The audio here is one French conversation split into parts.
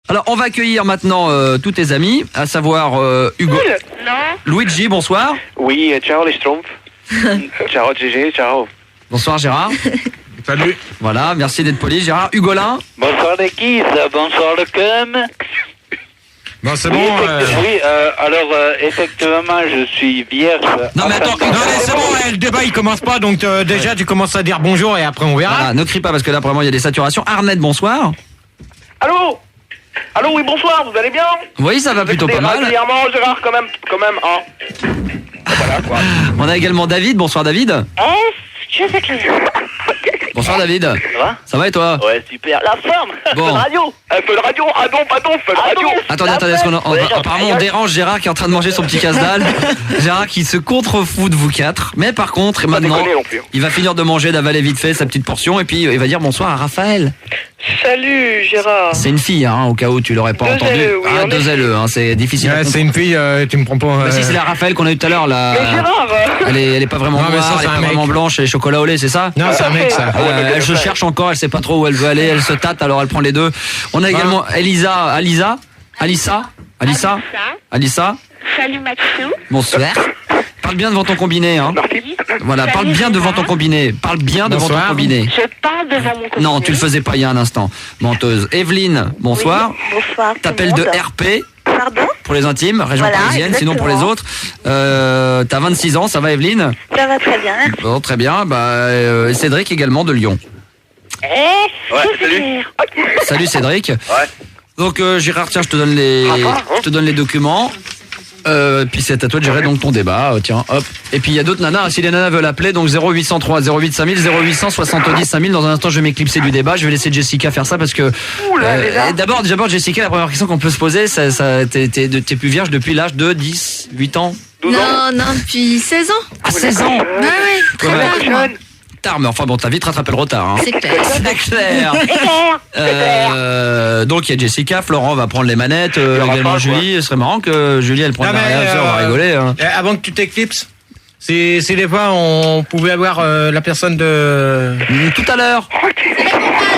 Alors, on va accueillir maintenant tous tes amis, à savoir Hugo. Luigi, bonsoir. Oui, ciao les Schtroumpfs. Ciao Gégé, ciao. Bonsoir Gérard. Salut. Voilà, merci d'être poli. Gérard, Hugolin. Bonsoir les Kiss, bonsoir le cum. Bon, c'est Oui, bon. effectivement, je suis vierge. Non, mais attends, Non, mais c'est bon, le débat il commence pas, donc déjà tu commences à dire bonjour et après on verra. Voilà, ne crie pas parce que là, vraiment, il y a des saturations. Arnett, bonsoir. Allô, oui, bonsoir, vous allez bien? Oui, ça va plutôt pas mal. Régulièrement, Gérard, quand même, hein. Voilà, quoi. On a également David. Bonsoir David. Je sais que Bonsoir David. Ça va? Ça va et toi? Ouais, super. La forme. Bon. Fun radio. Fun radio. Ah non, pardon, Fun radio. Attendez, parce apparemment on dérange Gérard qui est en train de manger son petit casse-dalle. Gérard qui se contrefout de vous quatre. Mais par contre, maintenant, déconner non plus. il va finir de manger, d'avaler vite fait sa petite portion et puis il va dire bonsoir à Raphaël. Salut, Gérard. C'est une fille, hein, au cas où tu l'aurais pas Deux entendu. LE, oui, en deux effet. LE, hein, c'est difficile. à Ouais, c'est comprendre. une fille, tu me prends pas. Bah si, c'est la Raphaël qu'on a eu tout à l'heure là. Mais Gérard, Elle est pas vraiment Non, mais noire, ça, elle c'est est un pas mec. vraiment blanche, elle est chocolat au lait, c'est ça? Non, c'est un mec ça. Ah ouais, mais Elle se ouais. cherche encore, elle sait pas trop où elle veut aller, elle se tâte, alors elle prend les deux. On a également Alissa. Salut Maxou. Bonsoir. Parle bien devant ton combiné, hein. Voilà, parle bien devant ton combiné. Parle bien devant ton Bonsoir. combiné. Je parle devant mon combiné. Non, tu le faisais pas il y a un instant. Menteuse. Evelyne, bonsoir. Bonsoir. tout T'appelles le de monde. RP Pardon? pour les intimes, région Voilà, parisienne, sinon pour les exactement. autres. T'as 26 ans, ça va Evelyne? Ça va très bien. Merci. Bon, très bien. Cédric également de Lyon. Ouais, salut. Salut Cédric. Ouais. Donc Gérard, tiens, je te donne les documents. Puis c'est à toi de gérer donc ton débat. Tiens, hop. Et puis il y a d'autres nanas. Si les nanas veulent appeler, donc 0803 08 5000 0800 70 5000. Dans un instant, je vais m'éclipser du débat. Je vais laisser Jessica faire ça parce que d'abord Jessica, la première question qu'on peut se poser, t'es plus vierge depuis l'âge de 10, 8 ans. 12 ans. Non, depuis 16 ans. À 16 ans. Bah ouais, très Ouais. bien. moi. Tard, mais enfin bon, t'as vite rattrapé le retard. Hein. C'est clair. C'est clair. Donc il y a Jessica, Florent va prendre les manettes, également Julie. Ce serait marrant que Julie elle prenne Non, la mais, réalité, on va rigoler. Hein. Avant que tu t'éclipses, si des fois on pouvait avoir la personne de. Tout à l'heure.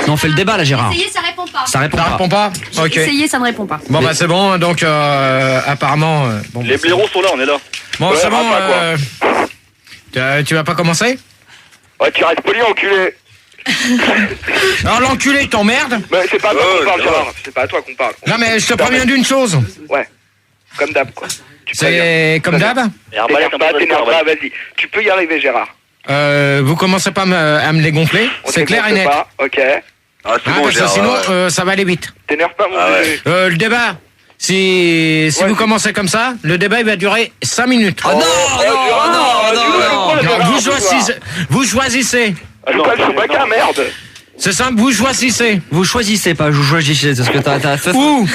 Non, on fait le débat là, Gérard. Essayez, ça répond pas. Ça répond Ça pas. répond pas. Ok. Essayez, ça ne répond pas. Bon bah c'est bon, donc apparemment. Bon, Les blaireaux sont là, on est là. Bon, Ouais, c'est bon. pas, Tu vas pas commencer? Ouais, tu restes poli, enculé. Alors l'enculé t'emmerde. Mais c'est pas à toi qu'on parle, ça Gérard. C'est pas à toi qu'on parle. Non mais je te préviens d'une chose. Ouais. Comme d'hab, quoi. Tu préviens. C'est comme d'hab. T'énerve pas, vas-y. Tu peux y arriver, Gérard. Vous commencez pas à me les gonfler. On C'est clair et t'énerve net. pas, ok. Ah, c'est Ah, bon, parce que Gérard. sinon ça va aller vite. T'énerve pas, mon Ah ouais. bébé. Le débat. Si Ouais. vous commencez comme ça, le débat il va durer 5 minutes. Oh non, Alors, vous choisissez. Je joue pas le Chewbacca, merde. C'est simple, vous choisissez. Vous choisissez pas, vous choisissez, parce que t'as fait. Où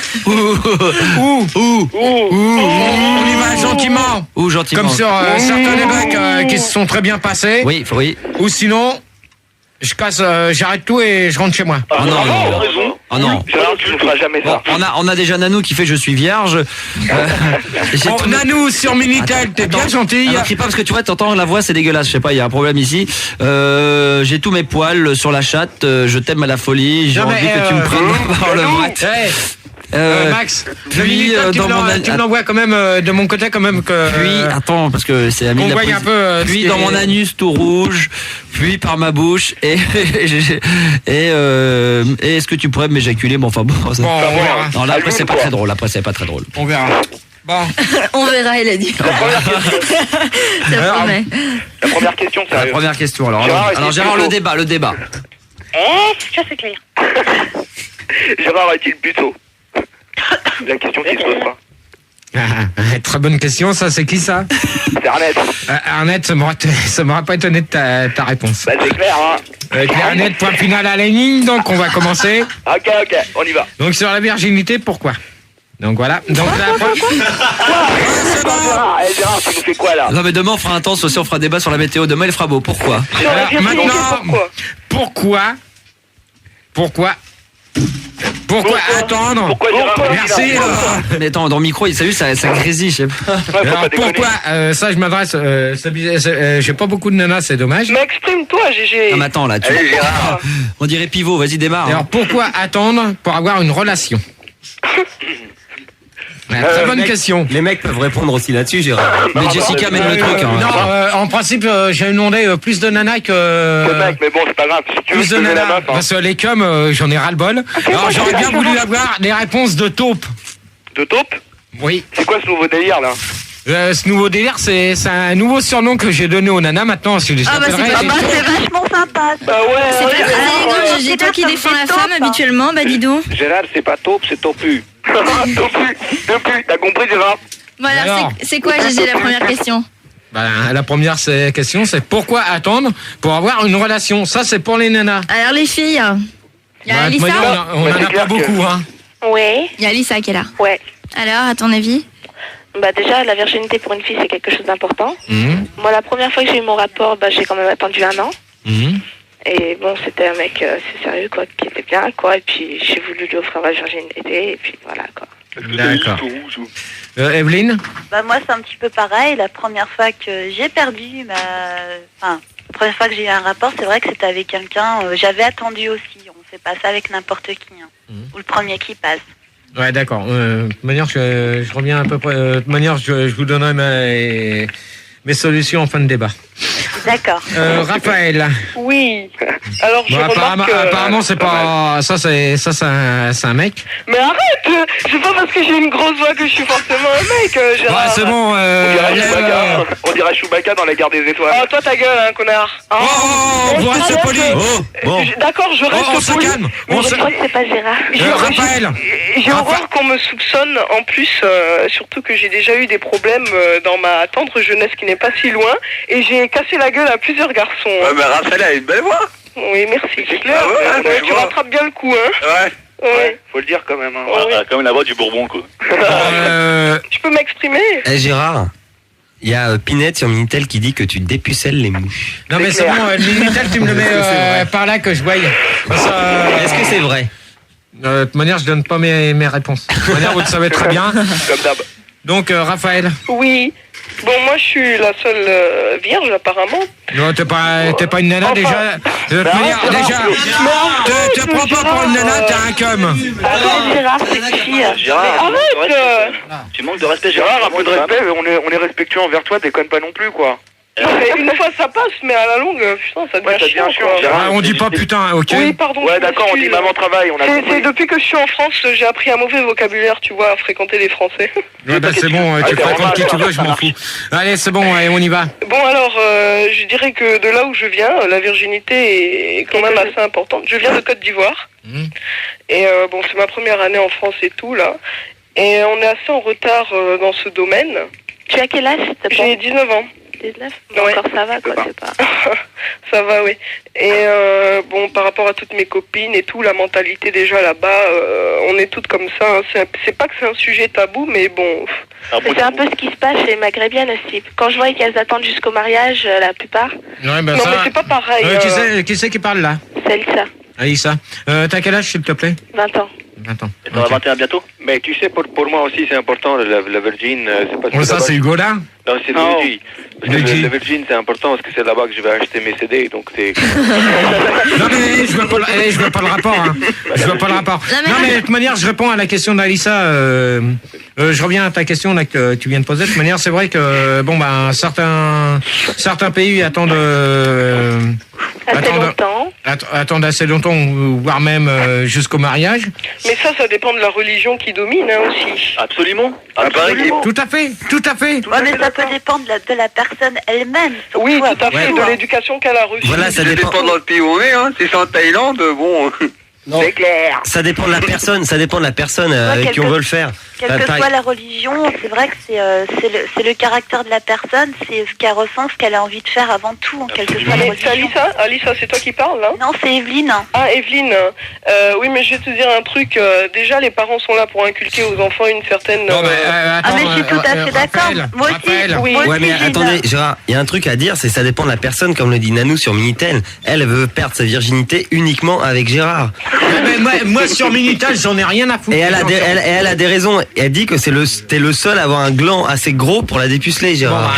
on y va gentiment. Ou gentiment. Comme sur certains débats qui se sont très bien passés. Oui, oui. Ou sinon, j'arrête tout et je rentre chez moi. Oh non, non, non. raison. Oh non. Gérard, tu ne feras jamais Bon, ça. on a déjà Nanou qui fait je suis vierge. J'ai Bon, tout- Nanou sur Minitel, t'es bien gentille. Alors, crie pas parce que tu vois, t'entends la voix, c'est dégueulasse. Je sais pas, il y a un problème ici. J'ai tous mes poils sur la chatte. Je t'aime à la folie. J'ai Non, envie mais, que tu me prennes par le bras. Hey, Euh, Max, le puis, Minitel, tu dans me mon l'envoies- tu me l'envoies quand même de mon côté quand même que. Puis, attends, parce que c'est ami qu'on de la voie un poésie. peu, ce Puis qui dans est- mon anus tout rouge, puis par ma bouche, et est-ce que tu pourrais m'éjaculer? Bon, enfin bon. ça- Bon, on verra. Non, là, après, c'est pas Allume-toi. très drôle. Après, c'est pas très drôle. On verra. Bon. On verra, elle a dit. Ça promet. La première question, La sérieux. première question. Alors, Gérard, alors est-il Gérard, plutôt- le débat. Je sais clair. Gérard est-il plutôt? La question qui se pose pas. Très bonne question, ça, c'est qui ça? C'est Arnett. Arnett, ça m'aurait pas étonné de ta réponse. Bah, c'est clair, hein. Claire et net, point final à la ligne, donc on va commencer. Ok, on y va. Donc sur la virginité, pourquoi? Donc voilà. Donc Gérard, Gérard, tu nous fais quoi, là? Non, mais demain, on fera un temps aussi, on fera débat sur la météo. Demain, il fera beau. Pourquoi? alors, maintenant, pourquoi attendre? Pourquoi Gérard? Merci. Mais attends, dans le micro, ça grésille, je sais pas. Ouais, faut Alors pas déconner. pourquoi ça je m'adresse j'ai pas beaucoup de nanas, c'est dommage. Mais exprime-toi, GG. Non, mais attends, là, on dirait pivot, vas-y, démarre. Alors pourquoi attendre pour avoir une relation? Ouais, très bonne question. Les mecs peuvent répondre aussi là-dessus, Gérard. Mais Jessica mène le truc. Hein. Non, en principe, j'ai demandé plus de nanas que... mec, mais bon, c'est pas grave. Si tu veux, Plus je de te mets la nanas. meuf, hein. Parce que les cums, j'en ai ras-le-bol. Alors, j'aurais bien voulu avoir des réponses de taupe. De taupe? Oui. C'est quoi ce nouveau délire, là? Ce nouveau délire, c'est un nouveau surnom que j'ai donné aux nanas maintenant. Si je les Ah bah appellerais, c'est pas mal. C'est vachement sympa. ça. Bah ouais, C'est ouais, pas ouais. c'est toi qui défends la femme habituellement, bah dis donc. Gérard, c'est pas taupe, c'est topu. Topu, t'as compris, Gérard? Voilà, Alors. c'est quoi Gégé la première question? Ben, la première question, c'est pourquoi attendre pour avoir une relation? Ça, c'est pour les nanas. Alors les filles, il y a Bah, Alissa. on Bah, en c'est a clair pas beaucoup, hein. Oui, Il y a Alissa qui est là. ouais. Alors, à ton avis? Bah déjà, la virginité pour une fille, c'est quelque chose d'important. Mhm. Moi, la première fois que j'ai eu mon rapport, bah, j'ai quand même attendu 1 an. Mhm. Et bon, c'était un mec, c'est sérieux, quoi, qui était bien, quoi. Et puis, j'ai voulu lui offrir ma virginité, et puis voilà, quoi. D'accord. Evelyne? Bah moi c'est un petit peu pareil. La première fois que j'ai perdu la première fois que j'ai eu un rapport, c'est vrai que c'était avec quelqu'un. J'avais attendu aussi. On fait pas ça avec n'importe qui. Hein. Ou le premier qui passe. Ouais, d'accord. De toute manière, je reviens à peu près. De toute manière, je vous donnerai mes solutions en fin de débat. D'accord. Raphaël. Oui. Alors je Bon, remarque apparemment, c'est pas ça. C'est un mec. Mais arrête. C'est pas parce que j'ai une grosse voix que je suis forcément un mec, Gérard. Ouais, c'est bon. On dirait Chewbacca dans la guerre des étoiles. Ah, toi ta gueule, hein, connard. Vous restez poli. D'accord, je reste On se poli. calme. Mais je crois que c'est pas Gérard. Raphaël. J'ai horreur qu'on me soupçonne, en plus, surtout que j'ai déjà eu des problèmes dans ma tendre jeunesse qui n'est pas si loin, et j'ai cassé la gueule à plusieurs garçons. Ouais, mais Raphaël a une belle voix. Oui, merci. C'est clair. Ouais, Tu rattrapes bien le coup, hein. Ouais. Ouais, faut le dire quand même. Hein. Ouais. Comme la voix du Bourbon, quoi. Tu peux m'exprimer? Eh Gérard, il y a Pinette sur Minitel qui dit que tu dépucelles les mouches. Non, mais c'est bon. Minitel, tu me le mets par là que je voie. Est-ce que c'est vrai? De toute manière, je donne pas mes réponses. De toute manière, vous le savez très bien. Comme d'hab. Donc, Raphaël. Oui. Bon, moi, je suis la seule vierge, apparemment. Non, t'es pas une nana, Enfin, déjà. De toute manière, déjà. Te prends pas pour une nana, t'es un cum. Arrête, Gérard, c'est une fille. Gérard, Mais arrête tu manques de respect, Gérard, un peu de respect, on est respectueux envers toi, déconne pas non plus, quoi. Non, mais une fois ça passe, mais à la longue, putain, ça devient chiant, quoi. Gérard. Ah, on dit pas putain, ok. Oui, pardon. Ouais, je d'accord, on dit m'excuse. maman travail, on a C'est compris. depuis que je suis en France, j'ai appris un mauvais vocabulaire, tu vois, à fréquenter les Français. Ouais, bah, c'est bon, tu t'es fréquentes qui normal, tu veux, je m'en fous. Allez, c'est bon, allez, on y va. Bon, alors, je dirais que de là où je viens, la virginité est quand même assez importante. Je viens de Côte d'Ivoire. Et bon, c'est ma première année en France et tout, là. Et on est assez en retard dans ce domaine. Tu as quel âge, s'il te plaît? J'ai 19 ans. 19? Ouais. Encore ça va, quoi, c'est pas... Ça va, oui. Et bon, par rapport à toutes mes copines et tout, la mentalité déjà là-bas, on est toutes comme ça. Hein. C'est pas que c'est un sujet tabou, mais bon... Mais c'est un peu ce qui se passe chez les maghrébines aussi. Quand je vois qu'elles attendent jusqu'au mariage, la plupart, Ouais, bah, non, mais c'est pas pareil. Qui c'est qui parle là? c'est ça. Alissa. T'as quel âge, s'il te plaît? 20 ans. 20 ans. Tu vas 21 bientôt. Mais tu sais, pour moi aussi, c'est important, la Virgin, c'est parce que... Oh, ça, c'est Hugo là? Non, c'est Non. Luigi. Parce que Luigi. la Virgin, c'est important, parce que c'est là-bas que je vais acheter mes CD, donc c'est... Non, mais je vois pas le rapport. Hein. Je vois pas le rapport. Non, mais de toute manière, je réponds à la question d'Alissa. Je reviens à ta question là que tu viens de poser. De toute manière, c'est vrai que bon, ben certains pays attendent Attendent assez longtemps, voire même jusqu'au mariage. Mais ça dépend de la religion qui domine hein, aussi. Absolument. Tout à fait. Ouais, mais ça peut dépendre de la personne elle-même. surtout Oui, tout à avant fait, tout, de hein. l'éducation qu'elle a reçue. Voilà, ça dépend. dans le pays où on est, hein. Si c'est en Thaïlande, bon... C'est clair. Ça dépend de la personne. Ça dépend de la personne avec qui on veut le faire. Quelle que soit la religion, c'est vrai que c'est le caractère de la personne, c'est ce qu'elle ressent, ce qu'elle a envie de faire avant tout, en quelque soit la Mais c'est religion. Alissa, c'est toi qui parles là? Non, c'est Evelyne. Ah, Evelyne, oui, mais je vais te dire un truc. Déjà, les parents sont là pour inculquer aux enfants une certaine... Non, mais, Ah, mais je suis tout à fait d'accord. Moi aussi, Oui. moi Ouais, aussi, mais j'ai attendez, Gérard, il y a un truc à dire, c'est ça dépend de la personne, comme le dit Nanou sur Minitel. Elle veut perdre sa virginité uniquement avec Gérard. Moi, sur Minitel, j'en ai rien à foutre. Et elle a des raisons. Elle dit que t'es le seul à avoir un gland assez gros pour la dépuceler, Gérard.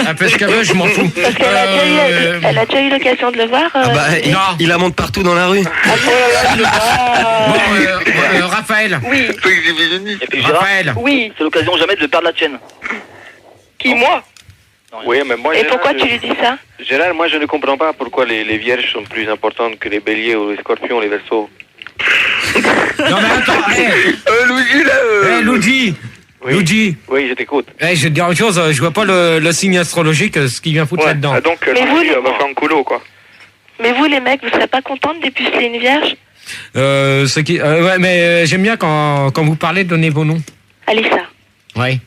Elle fait ce qu'elle veut, je m'en fous. Parce qu'elle a déjà eu l'occasion de le voir. Il la monte partout dans la rue. Raphaël. Oui. Et puis Gérard, Raphaël. Oui. c'est l'occasion jamais de perdre la tienne. Qui, moi? Oui, mais moi, Et Gérard, pourquoi tu lui dis ça? Gérard, moi je ne comprends pas pourquoi les vierges sont plus importantes que les béliers ou les scorpions, les verseaux. Non mais attends, Luigi là Luigi. Oui. Luigi. Oui, je t'écoute. Je vais te dire une chose, je vois pas le signe astrologique, ce qui vient foutre là-dedans. Donc, Mais vous, on va faire un coulo, quoi. Mais vous, les mecs, vous serez pas contents de dépuceler une vierge? Ouais, mais j'aime bien quand vous parlez, donnez vos noms. Alissa. Ouais.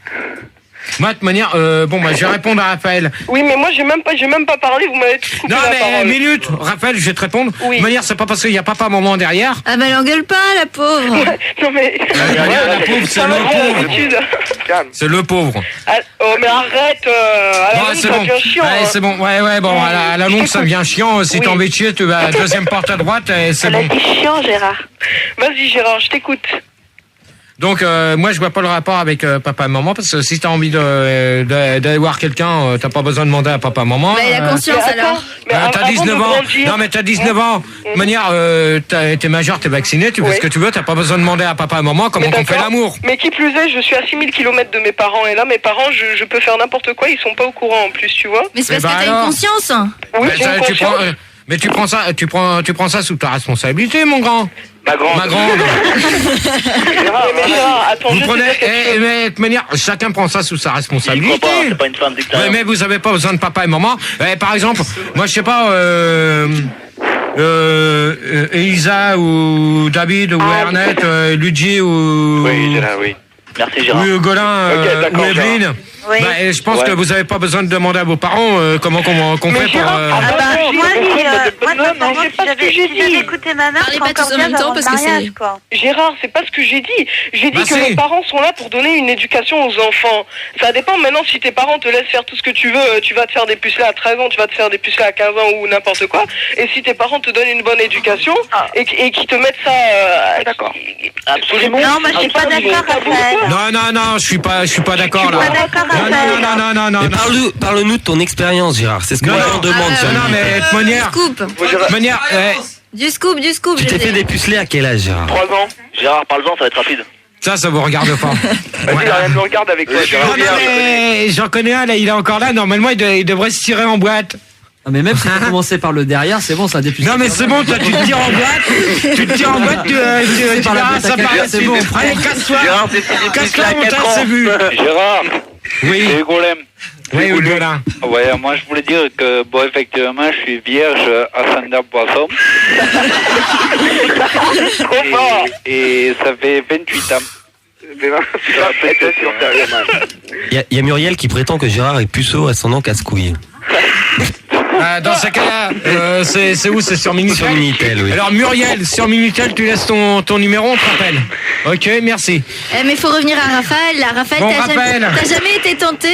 Moi, de toute manière, je vais répondre à Raphaël. Oui, mais moi, j'ai même pas parlé, vous m'avez tout coupé Non, la mais parole. minute, Raphaël, je vais te répondre. Oui. De toute manière, c'est pas parce qu'il y a papa, maman derrière. Ah bah l'engueule pas, la pauvre. Non, mais... La pauvre, c'est Ça va, le j'ai pauvre. l'habitude. Calme. C'est le pauvre. Ah, oh, mais arrête, à la Ouais, longue, c'est ça bon. devient chiant. Ouais, hein. c'est bon. Ouais, bon, à la longue, ça devient chiant. Si Oui. t'es embêté, chier, tu vas à la deuxième porte à droite et c'est Elle a bon. dit chiant, Gérard. Vas-y, Gérard, je t'écoute. Donc, moi, je vois pas le rapport avec papa et maman parce que si t'as envie d'aller voir quelqu'un, t'as pas besoin de demander à papa et maman. Bah, il a conscience Mais attends, alors. mais T'as avant 19 de ans. grandir- Non, mais t'as 19 ans. De manière, t'es majeur, t'es vacciné, tu fais Oui. ce que tu veux, t'as pas besoin de demander à papa et maman comment Mais on fait d'accord. l'amour. Mais qui plus est, je suis à 6000 km de mes parents et là, mes parents, je peux faire n'importe quoi, ils sont pas au courant en plus, tu vois. Mais c'est Eh parce ben que t'as alors. une conscience. Oui, Bah, j'ai une tu conscience. prends, mais tu prends ça sous ta responsabilité, mon grand. Ma grande. Ma grande. Mais Gérard, attends, Vous je prenez, sais pas quelque chose. mais de toute manière, chacun prend ça sous sa Je crois responsabilité. pas, c'est pas une femme d'extérieur. Mais vous avez pas besoin de papa et maman. Par exemple, moi je sais pas, Elisa ou David ou Ernest, Luigi ou Oui, Gérard, oui. Merci Gérard. ou Golin Ok, d'accord, ou Evelyne. Oui. Je pense Ouais. que vous avez pas besoin de demander à vos parents comment qu'on Mais fait pour. Gérard, Ah bah, j'ai moi, personne si, de moi, bonne homme, sincèrement, c'est pas ce que j'ai si j'avais dit. écouté ma mère, Parlez c'est pas encore tous en bien même temps, avant parce le que mariage, c'est- quoi. Gérard, c'est pas ce que j'ai dit. J'ai dit Bah que si. mes parents sont là pour donner une éducation aux enfants. Ça dépend maintenant si tes parents te laissent faire tout ce que tu veux. Tu vas te faire dépuceler à 13 ans, tu vas te faire dépuceler à 15 ans ou n'importe quoi. Et si tes parents te donnent une bonne éducation et qui te mettent ça... D'accord. Absolument. Non, moi, je suis pas d'accord, Raphaël. Non, je suis pas d'accord là. Pas d'accord, Raphaël. Non. Mais parle-nous de ton expérience, Gérard. C'est ce que Non, les non. gens demandent. sur non, Minitel. mais de manière, Scoop. de manière, Du scoop. Tu je t'es sais. fait dépuceler à quel âge, Gérard? 3 ans. Gérard, parle-en, ça va être rapide. ça vous regarde pas. Vas-y, rien me regarde avec toi, Gérard. Non, mais j'en connais un là, il est encore là. Normalement, il devrait se tirer en boîte. Ah, mais même si tu commençais par le derrière, c'est bon, ça dépuce. Non, mais c'est bon, toi, tu te tires en boîte. Tu par la verras, boîte à ça caca, part. c'est bon. Allez, casse-toi. Gérard, c'est fini, Casse-toi, plus mon la tas, 4 c'est ans. vu. Gérard, Oui, c'est Golem. oui, Golin. Ouais, moi je voulais dire que, bon, effectivement, je suis vierge ascendant poisson. et ça fait 28 ans. Il y a Muriel qui prétend que Gérard est puceau ascendant casse-couille. Dans ce cas-là, c'est où? C'est sur Minitel. Sur Minitel, oui. Alors Muriel, sur Minitel, tu laisses ton numéro, on te rappelle. Ok, merci. Mais faut revenir à Raphaël. Là, Raphaël, Bon, t'as jamais été tenté,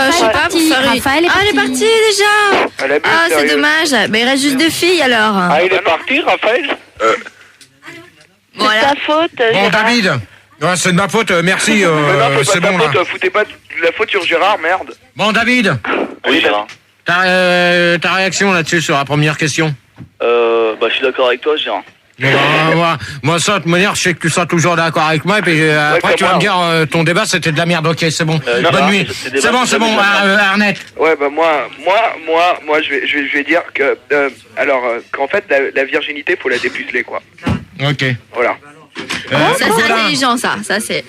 je sais pas, pour faire une- Raphaël est Ah, elle est parti. partie déjà. Elle a bu, Ah, c'est sérieux. dommage. Il reste juste 2 filles alors. Ah, il est parti, Raphaël Voilà. C'est ta faute, Bon, Gérard. David. Ouais, c'est de ma faute, merci. Mais non, C'est bon là. foutez pas de la faute sur Gérard, merde. Bon, David, Oui, Gérard. ta réaction là-dessus sur la première question? Je suis d'accord avec toi, Gérard. Moi, ça, de toute manière, je sais que tu seras toujours d'accord avec moi, et puis après, comme tu vas moi. me dire, ton débat, c'était de la merde. Ok, c'est bon. non, Bonne non, nuit. c'est débat, C'est bon, c'est débat. Arnett. Ouais, bah moi, je vais dire que, qu'en fait, la virginité, faut la dépuceler, quoi. Ok. Voilà. Ça, c'est Hugolin. intelligent, ça. Ça, c'est.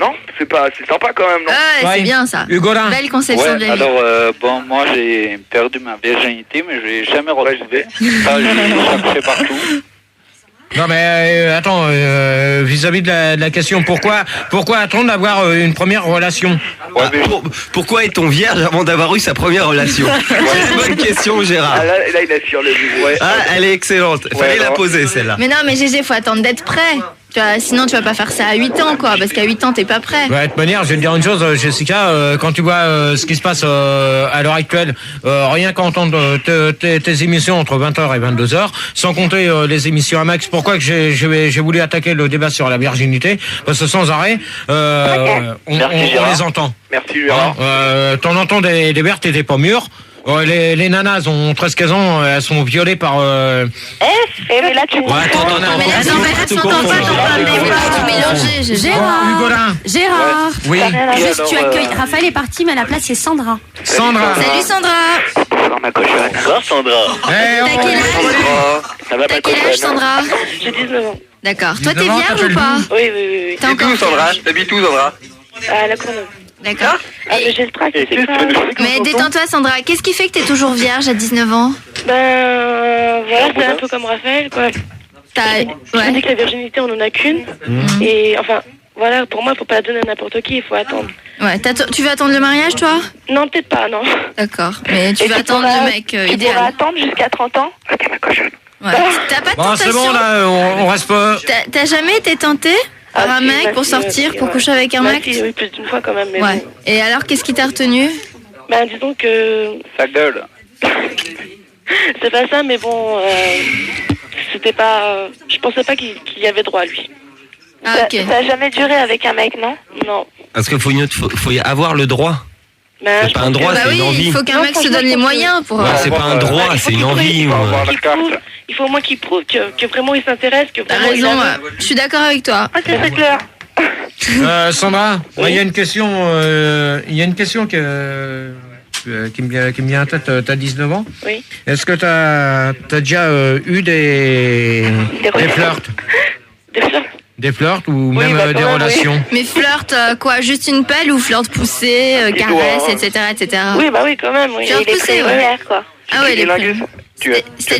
Non, c'est sympa quand même, non? Ouais, Ouais. c'est bien ça. Hugolin. Belle conception Ouais, de la vie. alors, bon, moi j'ai perdu ma virginité, mais je l'ai jamais retrouvée. Ça, j'ai cherché partout. Non mais attends, vis-à-vis de la question, pourquoi attendre d'avoir une première relation? Ouais, mais Pourquoi est-on vierge avant d'avoir eu sa première relation? C'est une bonne question, Gérard. ah, là, il a sur le but. Ouais. Ah, elle est excellente. Fallait la non. poser, celle-là. Mais non, mais GG, faut attendre d'être prêt. Sinon, tu vas pas faire ça à 8 ans, quoi. Parce qu'à 8 ans, t'es pas prêt. Ouais, de toute manière, je vais te dire une chose, Jessica, quand tu vois ce qui se passe à l'heure actuelle, rien qu'à entendre tes émissions entre 20h et 22h, sans compter les émissions à Max, pourquoi que j'ai voulu attaquer le débat sur la virginité? Parce que sans arrêt, on les entend. Merci Gérard. T'en entends des vertes et des pas mûres. Les nanas ont 13-15 ans, elles sont violées par... mais là, tu... Mais là, t'entends pas, mais faut pas tout mélanger. Gérard. Oui. Juste, tu accueilles. Raphaël est parti, mais à la place, c'est Sandra. Sandra. Salut Sandra. Bonsoir ma cochonne. Bonsoir Sandra. T'as quel âge Sandra? J'ai 19 ans. D'accord. Toi, t'es vierge ou pas? Oui. T'es encore Sandra? T'habites où Sandra? À la Courneuve. D'accord. Mais j'ai le trac, c'est pas... Mais détends-toi Sandra, qu'est-ce qui fait que t'es toujours vierge à 19 ans? Voilà, c'est un peu comme Raphaël, quoi. Je dis que la virginité, on en a qu'une. Et enfin, voilà, pour moi, il faut pas la donner à n'importe qui, il faut attendre. Ouais, tu veux attendre le mariage, toi? Non, peut-être pas, non. D'accord, mais tu vas attendre le mec idéal. Tu pourras attendre jusqu'à 30 ans. Ok, ma cochonne. Ouais. T'as pas de Bon, tentation? c'est bon, là, on reste pas... T'as jamais été tenté par un mec pour sortir, pour coucher avec un mec? Oui, plus d'une fois quand même. Mais ouais. bon. Et alors, qu'est-ce qui t'a retenu? Disons que... Sa gueule. C'est pas ça, mais bon... c'était pas... je pensais pas qu'il y avait droit, lui. Ah, ok. Ça a jamais duré avec un mec, non? Non. Parce qu'il faut y avoir le droit. C'est pas un droit, c'est une envie. Il faut qu'un mec se donne les moyens pour... Ouais, c'est pas un droit, c'est une envie. Il faut au moins qu'il prouve que vraiment il s'intéresse, que T'as vraiment raison, je suis d'accord avec toi. Ok, c'est clair. Sandra, il y a une question, qui me vient en tête. T'as 19 ans. Oui. Est-ce que t'as déjà eu des flirts? Des flirts? Des flirts ou même des relations? Oui. Mais flirt, quoi? Juste une pelle ou flirt poussé, caresse, etc., etc. Oui, oui, quand même. Oui. Flirt poussé, ouais. Quoi. Ah ouais, les préliminaires.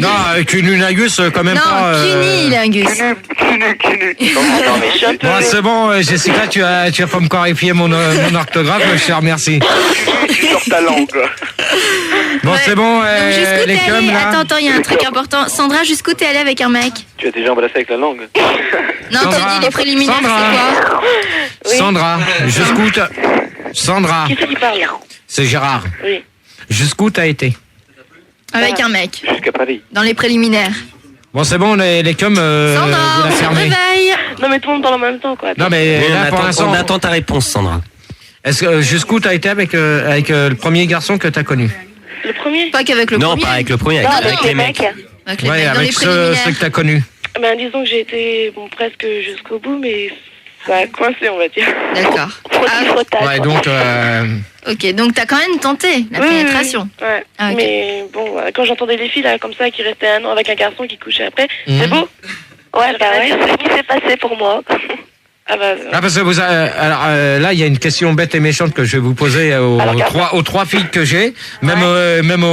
Non, cunilingus quand même pas. Non, cunilingus. Non, mais je suis un peu... Bon, c'est bon, Jessica, tu vas pas me clarifier mon orthographe, je te remercie. Sur ta langue. Bon, c'est bon, jusqu'où les t'es allé? cums, là. Attends, il y a un truc important. Sandra, jusqu'où t'es allé avec un mec? Tu as déjà embrassé avec la langue? Non, t'as dit les préliminaires, c'est quoi? Oui. Sandra, jusqu'où t'as... Sandra. Qui c'est qui parle? C'est Gérard. Oui. Jusqu'où t'as été? Avec un mec. Jusqu'à Paris. Dans les préliminaires. Bon, c'est bon, les cums, vous Sandra, la on se fermez. réveille. Non, mais tout le monde parle en même temps, quoi. Non, mais là, pour l'instant... On attend ta réponse, Sandra. Est-ce que jusqu'où t'as été avec le premier garçon que t'as connu? Le premier? Pas qu'avec le Non, premier. pas avec le premier, avec les mecs. Avec les Ouais, mecs, dans les avec préliminaires. ceux que t'as connus. Disons que j'ai été presque jusqu'au bout, mais ça a coincé, on va dire. D'accord. Ouais, donc... Ok, donc t'as quand même tenté la pénétration. Ouais. Ah, ok. Mais bon, quand j'entendais les filles là, comme ça, qui restaient un an avec un garçon qui couchait après, c'est beau. Ouais, c'est ce qui s'est passé pour moi. parce que vous alors là, il y a une question bête et méchante que je vais vous poser aux trois filles que j'ai, même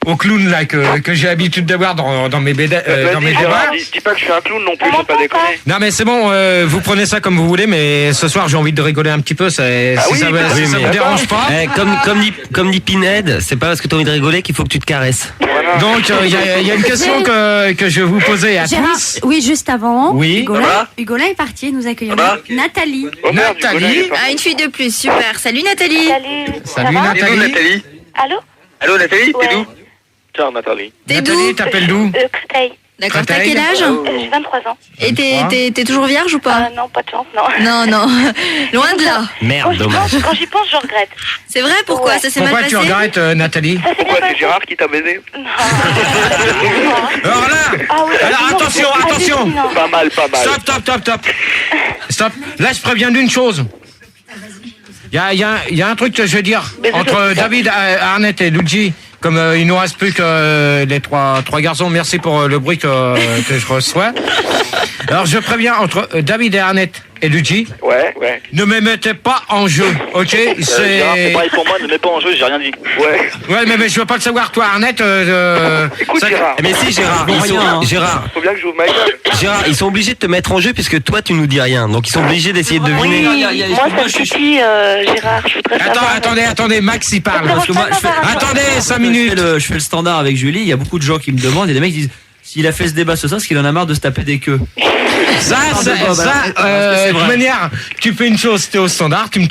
au clown là que j'ai l'habitude de voir dans mes débats. Dis pas que je suis un clown non plus, faut pas déconner. Non mais c'est bon, vous prenez ça comme vous voulez, mais ce soir j'ai envie de rigoler un petit peu, si ça vous dérange pas. Comme dit Pinhead, c'est pas parce que t'as envie de rigoler qu'il faut que tu te caresses. Donc il y a une question que je vais vous poser à tous. Oui, juste avant. Oui. Hugola est parti, nous accueillons Nathalie. Nathalie. Ah, une fille de plus, super. Salut Nathalie. Salut Nathalie. Allô? Allô Nathalie, Ouais. t'es d'où? Ciao Nathalie. T'es d'où? Nathalie, t'appelles d'où? Créteil. D'accord, t'as quel âge? J'ai 23 ans. Et t'es toujours vierge ou pas? Non, pas de chance, non. Non. Loin de là. Merde, dommage. Quand j'y pense, je regrette. C'est vrai, pourquoi? Ça s'est mal Pourquoi passé? tu regrettes, Nathalie? Pourquoi c'est Gérard qui t'a baisé? Alors là, alors attention. Pas mal. Stop. Là, je préviens d'une chose. Il y a un truc que je veux dire entre David, Arnett et Luigi. Comme il nous reste plus que les trois garçons, merci pour le bruit que je reçois. Alors je préviens entre David et Arnett et Luigi. Ouais. Ne me mettez pas en jeu, ok? C'est pareil pour moi, ne mets pas en jeu, j'ai rien dit. Ouais, mais je veux pas le savoir, toi, Arnett. Écoute, Gérard. Mais si, Gérard, Gérard. Faut bien que j'ouvre ma gueule. Gérard, ils sont obligés de te mettre en jeu puisque toi tu nous dis rien. Donc ils sont obligés d'essayer de deviner. Moi, ça me titille, Gérard. Je voudrais savoir. Attendez, Max il parle. Parce que moi, Attendez, 5 minutes. Je fais le standard avec Julie. Il y a beaucoup de gens qui me demandent et des mecs disent s'il a fait ce débat ce soir, c'est qu'il en a marre de se taper des queues. De toute manière, tu fais une chose, t'es au standard, tu me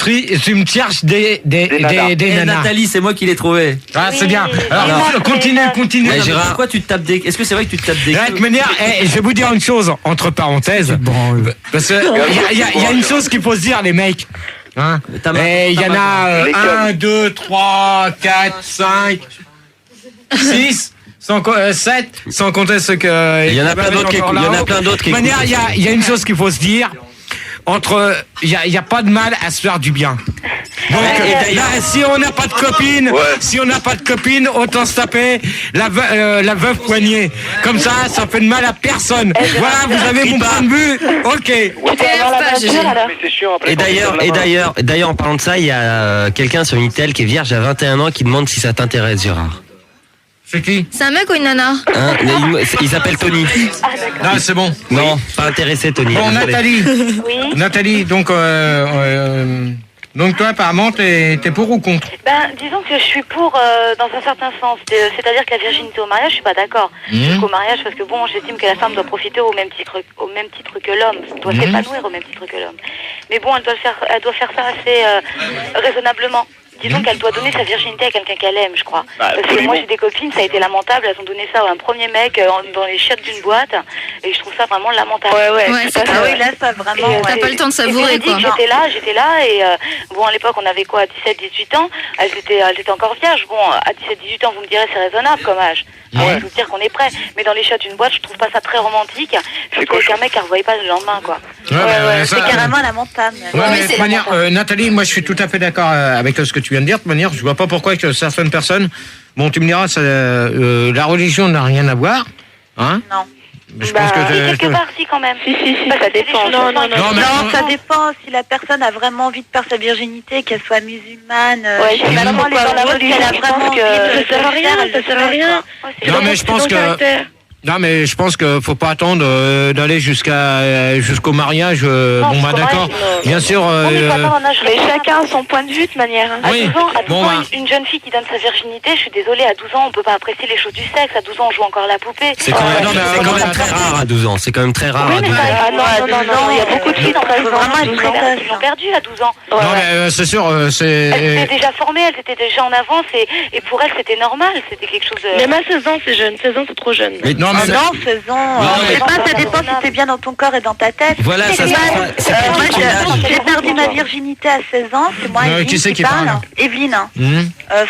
cherches des nanas. Nathalie, c'est moi qui l'ai trouvé. Ah, c'est bien. Alors, continue. Gérard, pourquoi tu te tapes des... Est-ce que c'est vrai que tu te tapes des queues? De toute manière, je vais vous dire une chose, entre parenthèses. Parce que il y a une chose qu'il faut se dire, les mecs. Hein, il y en a 1, 2, 3, 4, 5, 6... 7, sans compter ce que... Il y en a plein d'autres qui écoutent. De manière, il y a une chose qu'il faut se dire. Il n'y a pas de mal à se faire du bien. Donc, là, si on n'a pas de copine, autant se taper la veuve poignée. Comme ça fait de mal à personne. Voilà, vous avez mon point de vue. Ok. Et d'ailleurs, en parlant de ça, il y a quelqu'un sur Unitel qui est vierge à 21 ans qui demande si ça t'intéresse, Gérard. C'est qui? C'est un mec ou une nana? Il s'appelle Tony. Non, c'est bon. Non, pas intéressé, Tony. Bon, Nathalie. Oui. Nathalie, donc toi, apparemment, t'es pour ou contre? Disons que je suis pour dans un certain sens. C'est-à-dire que la virginité au mariage, je suis pas d'accord. Jusqu'au mariage, parce que bon, j'estime que la femme doit profiter au même titre que l'homme, doit s'épanouir au même titre que l'homme. Mais bon, elle doit faire ça assez raisonnablement. Disons qu'elle doit donner sa virginité à quelqu'un qu'elle aime, je crois. Parce que moi j'ai des copines, ça a été lamentable, elles ont donné ça à un premier mec dans les chiottes d'une boîte, et je trouve ça vraiment lamentable. Ouais, là ça vraiment... T'as pas le temps de savourer, quoi. J'étais là, et bon, à l'époque on avait quoi, 17-18 ans, elles étaient encore vierges. Bon, à 17-18 ans, vous me direz, c'est raisonnable comme âge. Je vous dire qu'on est prêt, mais dans les chiottes d'une boîte, je trouve pas ça très romantique. Surtout avec un mec qui ne revoyait pas le lendemain, quoi. C'est carrément lamentable. Mais de toute manière, Nathalie, moi je suis tout à fait d'accord avec ce que tu viens de dire. De toute manière, je vois pas pourquoi que certaines personnes, bon, tu me diras, la religion n'a rien à voir, hein? Non. Je pense que quelque part, si, quand même. Si, ça dépend. Non, ça dépend. Si la personne a vraiment envie de perdre sa virginité, qu'elle soit musulmane, si vraiment elle est dans la religion, elle a vraiment envie de... Ça sert à rien. Non, mais je pense que... Non, mais je pense qu'il faut pas attendre d'aller jusqu'au mariage. Bon, bah d'accord. Bien sûr. Mais chacun a son point de vue de manière. À 12 ans, une jeune fille qui donne sa virginité, je suis désolée, à 12 ans, on peut pas apprécier les choses du sexe. À 12 ans, on joue encore la poupée. C'est quand même très rare à 12 ans. C'est quand même très rare à 12 ans. Non, il y a beaucoup de filles dans la vraiment qui l'ont perdu à 12 ans. Non, mais c'est sûr, c'est... Elles étaient déjà formées, elles étaient déjà en avance, et pour elles, c'était normal. C'était quelque chose de... Même à 16 ans, c'est jeune. 16 ans, c'est trop jeune. Non, 16 ans. Ça dépend si t'es bien dans ton corps et dans ta tête. Voilà, ça j'ai perdu ma virginité à 16 ans, c'est moi Evelyne qui parle. Evelyne.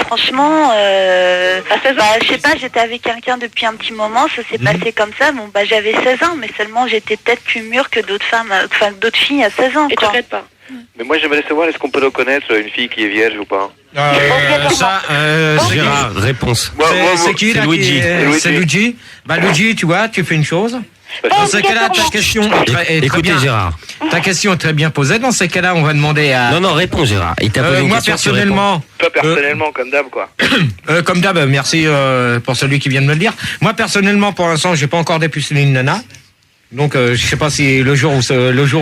Franchement, je sais pas, j'étais avec quelqu'un depuis un petit moment, ça s'est passé comme ça. Bon, j'avais 16 ans, mais seulement j'étais peut-être plus mûre que d'autres femmes, d'autres filles à 16 ans. Et tu regrettes pas? Mais moi j'aimerais savoir, est-ce qu'on peut reconnaître une fille qui est vierge ou pas? Gérard, réponse. C'est qui là? C'est Luigi. Luigi, tu vois, tu fais une chose. Dans ce cas-là, ta question est très bien. Gérard. Ta question est très bien posée. Dans ces cas-là, on va demander à... Non, réponds, Gérard. Il t'a posé une question, personnellement... Toi, personnellement, comme d'hab, quoi. Comme d'hab, merci pour celui qui vient de me le dire. Moi, personnellement, pour l'instant, j'ai pas encore dépucelé une nana. Donc je sais pas si le jour où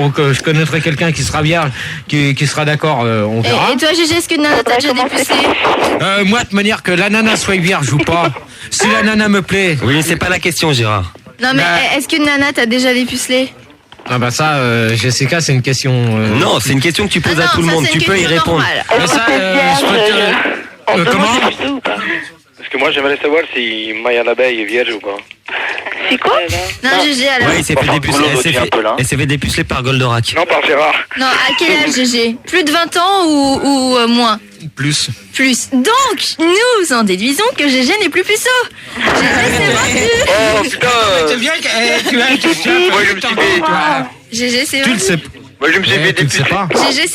que je connaîtrai quelqu'un qui sera vierge, qui sera d'accord, on verra. Et toi, Gégé, est-ce que nana t'a déjà dépucelé? Moi, de manière que la nana soit vierge ou pas, si la nana me plaît. Oui, c'est pas la question, Gérard. Non, mais est-ce qu'une nana t'a déjà dépucelé? Ah bah ça, Jessica, c'est une question... Non, c'est une question que tu poses à tout le monde, tu peux y répondre. Ça, comment? Parce que moi j'aimerais savoir si Maya l'abeille est vierge ou pas. C'est quoi? Non, Gégé, alors. Ouais, elle s'est fait dépuceler par Goldorak. Non, par Gérard. Non, à quel âge, Gégé? Plus de 20 ans ou moins? Plus. Donc, nous en déduisons que Gégé n'est plus puceau. Gégé, c'est vendu. Oh putain. C'est bien que tu as... Moi je me suis fait... Gégé, c'est Tu vendu. le sais. Moi je me suis fait dépuceler. Gégé,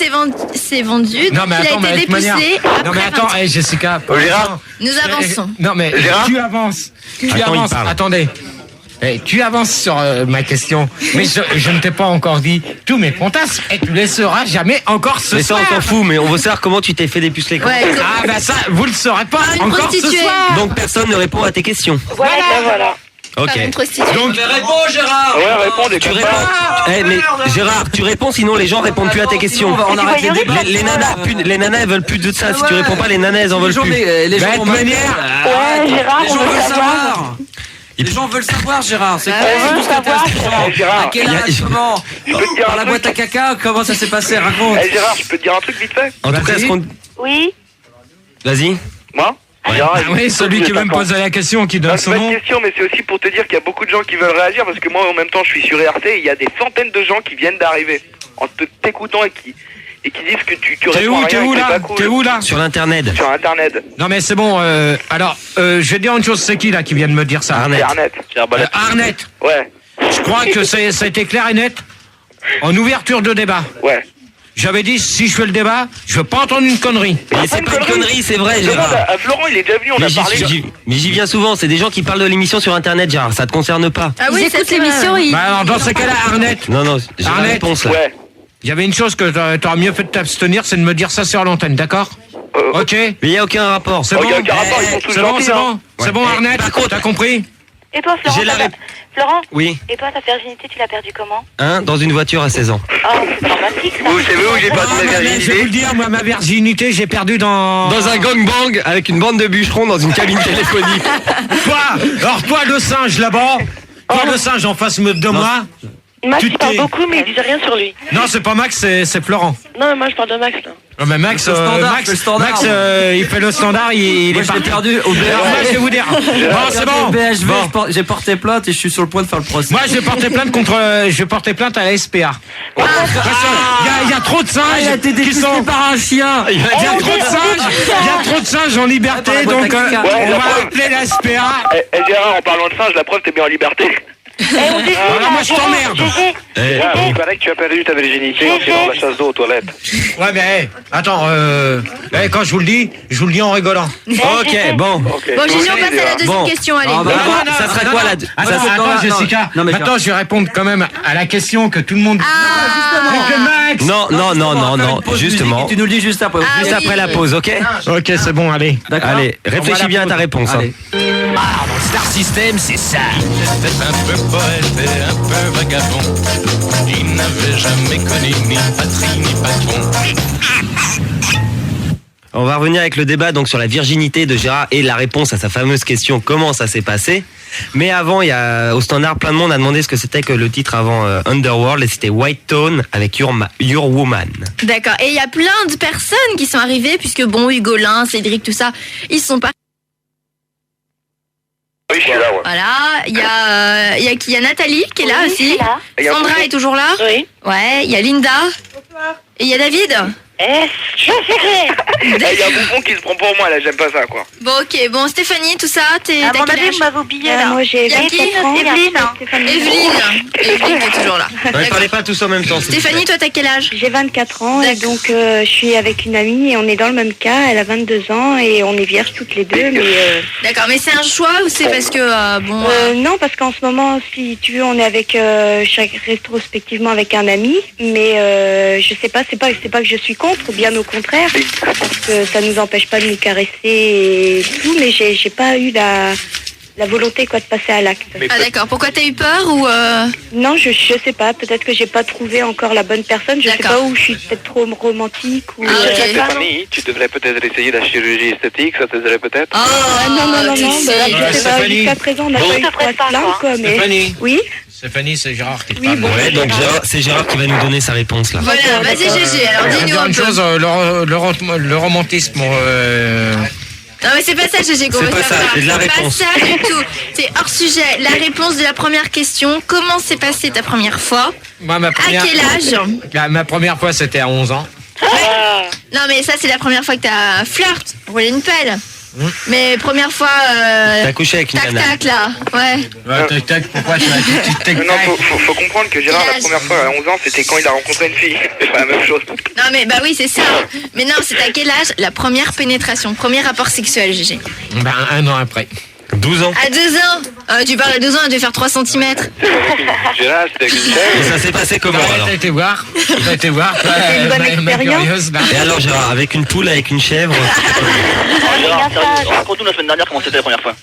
c'est vendu. Non mais attends, il a été dépucelé. non mais attends, Jessica. Gérard. Nous avançons. Non mais Gérard. tu avances. Attendez. Tu avances sur ma question, mais je ne t'ai pas encore dit tous mes fantasmes et tu les sauras jamais encore ce soir. Mais ça on s'en fout, mais on veut savoir comment tu t'es fait dépuceler. Ah bah ça, vous le saurez pas encore ce soir. Donc personne ne répond à tes questions. Voilà. Ok. Donc réponds, Gérard. Ouais, réponds des tu réponds. Mais Gérard, tu réponds, sinon les gens répondent plus à tes questions. On arrête les débats. Les nanas elles veulent plus de ça. Si tu réponds pas, les nanas elles en veulent plus. Les gens de manière. Ouais, Gérard, on veut savoir. Les gens veulent savoir, Gérard. C'est Ah quoi ouais, c'est tout ce qui savoir. t'intéresse. Gérard, À quel âge, comment Je peux te dire Dans un la truc. boîte à caca, comment ça s'est passé? Raconte. Gérard, je peux te dire un truc vite fait? En tout cas, est-ce qu'on... Oui. Vas-y. Moi? Ah oui, celui qui veut me poser la question, qui donne C'est son pas nom. une question, mais c'est aussi pour te dire qu'il y a beaucoup de gens qui veulent réagir parce que moi, en même temps, je suis sur RT et il y a des centaines de gens qui viennent d'arriver en t'écoutant et qui disent que tu réponds à rien et que c'est pas cool. T'es où là? Sur l'internet. Sur Internet. Non mais c'est bon, alors, je vais dire une chose, c'est qui là qui vient de me dire ça? Arnett. Arnett. Ouais. Je crois que ça a été clair et net en ouverture de débat. Ouais. J'avais dit, si je fais le débat, je veux pas entendre une connerie. Mais c'est pas une connerie, c'est vrai, Gérard. Florent, il est déjà venu, on a parlé. Mais j'y viens souvent, c'est des gens qui parlent de l'émission sur internet, Gérard, ça te concerne pas. Ah oui, écoute l'émission, Bah alors, dans ces cas-là, Arnett. Non, non, j'ai la Arnett. réponse là. Ouais. Il y avait une chose que t'aurais mieux fait de t'abstenir, c'est de me dire ça sur l'antenne, d'accord? Ok. Mais il y a aucun rapport. C'est bon. y a aucun rapport, ils sont tous C'est bon, gentils, c'est hein. bon. C'est bon, Arnett. T'as compris? Et toi, Florent? J'ai la t'as- réponse. Florent? Oui. Et toi, ta virginité, tu l'as perdue comment? Hein, dans une voiture à 16 ans. Oh, c'est dramatique, ça. Vous savez où j'ai perdu ma Je vais vous virginité? le dire, moi, ma virginité, j'ai perdu dans un gangbang avec une bande de bûcherons dans une cabine téléphonique. toi le singe là-bas, toi le singe en face de moi. Max, Tu il parle t'es- beaucoup, mais il dit rien sur lui. Non, c'est pas Max, c'est Florent. Non, mais moi, je parle de Max, là. Non, mais Max, Le standard, Max, le standard. Max, il fait le standard, il Moi, est je l'ai parti. perdu au BHV. Alors, moi, je vais vous dire. Bon, c'est bon. Au BHV, Bon. j'ai porté plainte et je suis sur le point de faire le procès. Moi, je vais porter plainte à la SPA. Parce qu'il y a trop de singes il a été qui dépouillé sont... par un chien. Il y a trop de singes en liberté, Attends, donc la boîte à caca. Ouais, on la va preuve. appeler la SPA. Gérard, en parlant de singe, la preuve, t'es bien en liberté. Alors moi, je t'emmerde. Il paraît que tu as perdu ta virginité en tirant la chasse d'eau aux toilettes. Ouais, mais attends, quand je vous le dis en rigolant. Ok, bon. Bon, Gigi, on passe à la deuxième Bon. question, allez. Ah, bah, ça sera quoi la... Attends, Jessica. Non, mais Maintenant, je vais répondre quand même à la question que tout le monde... Que Max. Non, justement. Tu nous le dis juste après. Ah, Juste oui. après la pause, ok? Ok, c'est bon, allez. D'accord. Allez, réfléchis bien à ta réponse. hein. Allez. Star System, c'est ça. C'était un peu poète et un peu vagabond. Il n'avait jamais connu ni patrie ni patron. On va revenir avec le débat donc sur la virginité de Gérard et la réponse à sa fameuse question comment ça s'est passé. Mais avant, il y a au standard plein de monde a demandé ce que c'était que le titre avant Underworld et c'était White Tone avec Your Woman. D'accord. Et il y a plein de personnes qui sont arrivées, puisque bon, Hugolin, Cédric, tout ça, ils sont pas. Oui, je suis là, ouais. Voilà. Il y a qui? Il y a Nathalie qui est là Oui, je aussi. suis là. Et il y a Sandra Bouffon. est toujours là. Oui. Ouais. Il y a Linda. Et il y a David. Il y a un bouffon qui se prend pour moi, là, j'aime pas ça, quoi. Bon, ok. Bon, Stéphanie, tout ça, t'as À mon quel avis, âge? vous m'avez oublié, là. Moi, j'ai Il y a qui? 24 ans. Evelyne qui est toujours là. Ne D'accord. parlez pas tous en même temps. s'il vous Stéphanie, plaît. toi, t'as quel âge? J'ai 24 ans et D'accord. donc je suis avec une amie et on est dans le même cas. Elle a 22 ans et on est vierges toutes les deux. Mais D'accord, mais c'est un choix ou c'est parce que bon. non, parce qu'en ce moment, si tu veux, on est avec rétrospectivement avec un ami. Mais je sais pas, c'est pas que je suis contre, bien au contraire, parce que ça nous empêche pas de nous caresser et tout. Mais j'ai pas eu la volonté quoi de passer à l'acte. Ah d'accord. Pourquoi t'as eu peur ou Non, je sais pas. Peut-être que j'ai pas trouvé encore la bonne personne. Je sais D'accord. pas où je suis peut-être trop romantique ou. Ah, ok. Stéphanie, tu devrais peut-être essayer la chirurgie esthétique, ça t'aiderait peut-être. Ah non, tu bah, sais. là, je sais pas. Stéphanie. Jusqu'à présent, on n'a pas eu trop à se plaindre, quoi. Mais Stéphanie. oui. Stéphanie, c'est Gérard qui te Oui, parle. bon. Ouais, donc c'est Gérard qui va nous donner sa réponse là. Voilà, vas-y GG. Alors Je vais dis-nous dire un une peu. chose, le romantisme. Non mais c'est pas ça GG qu'on C'est veut pas ça, savoir. c'est de la C'est pas réponse. ça du tout. C'est hors sujet. La réponse de la première question. Comment s'est passée ta première fois? Moi, ma À première... quel âge? Ma première fois, c'était à 11 ans. Non mais ça c'est la première fois que t'as flirt, roulé une pelle. Mais première fois T'as couché avec une tac nana. tac là, ouais. Tac, tac, pourquoi tu as une petite tac, Non, faut comprendre que Gérard, la Quel âge première fois, à 11 ans, c'était quand il a rencontré une fille. C'est pas la même chose. Non mais bah oui c'est ça. Mais non c'est à quel âge la première pénétration, premier rapport sexuel GG? Ben, un an après. 12 ans. À 2 ans. Tu parles à 2 ans, elle devait faire 3 cm. Gérard, c'était avec une Et chèvre. ça s'est passé comment alors? T'as été voir. C'est une bonne expérience. Curieuse, là. Et alors Gérard, avec une poule, avec une chèvre Gérard, raconte-nous la semaine dernière comment c'était la première fois.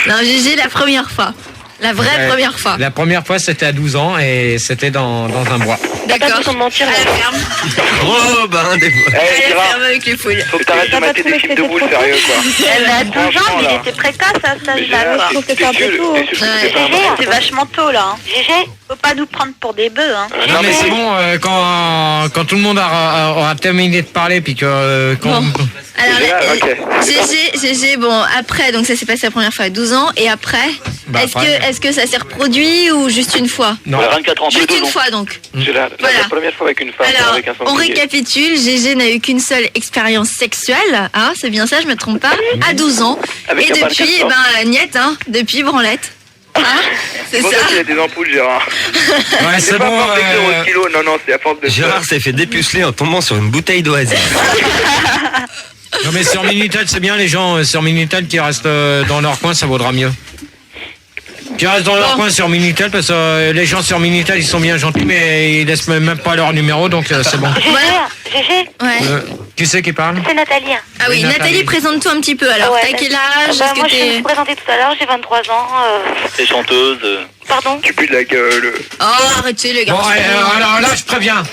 Non GG la première fois. La vraie première fois. La première fois, c'était à 12 ans et c'était dans un bois. D'accord. À la ferme. Oh, ben, des fois. À la ferme avec les poules. Faut que t'arrêtes de mater des films de boules, sérieux, quoi. Elle a 12 ans, mais il était précoce à cet âge-là, quoi. Je trouve que c'est un peu tôt. GG, c'est vachement tôt, là. Hein. GG, faut pas nous prendre pour des bœufs, hein. Non mais c'est bon, quand tout le monde aura terminé de parler, puis que... Bon. Alors, Ok. GG, bon, après, donc ça s'est passé la première fois à 12 ans, et après, Bah, est-ce que ça s'est reproduit ou juste une fois? Non. 24 ans, Juste plus une 12 ans. fois, donc. C'est la première fois avec une femme, Alors, avec un on sanglier. récapitule, GG n'a eu qu'une seule expérience sexuelle, hein, c'est bien ça, je me trompe pas, à 12 ans. Avec Et un depuis, balcon, niette, hein, depuis branlette. Hein, c'est C'est pour ça. ça qu'il y a des ampoules, Gérard. Ouais, c'est pas bon. à force d'écrire au stylo, non, c'est à force de... Gérard s'est fait dépuceler en tombant sur une bouteille d'oasis. Non mais sur Minitel, c'est bien, les gens sur Minitel qui restent dans leur coin, ça vaudra mieux. Qui restent dans leur coin sur Minitel, parce que les gens sur Minitel, ils sont bien gentils, mais ils laissent même pas leur numéro, donc c'est bon. GG, Ouais. Qui c'est qui parle? c'est Nathalie. Ah oui, Nathalie, présente-toi un petit peu alors. Ouais, T'as quel âge? Est-ce que moi, je me t'es... suis présentée tout à l'heure, j'ai 23 ans. T'es chanteuse. Pardon? Tu pues de la gueule. Oh, arrêtez les gars. Bon, alors là, je préviens.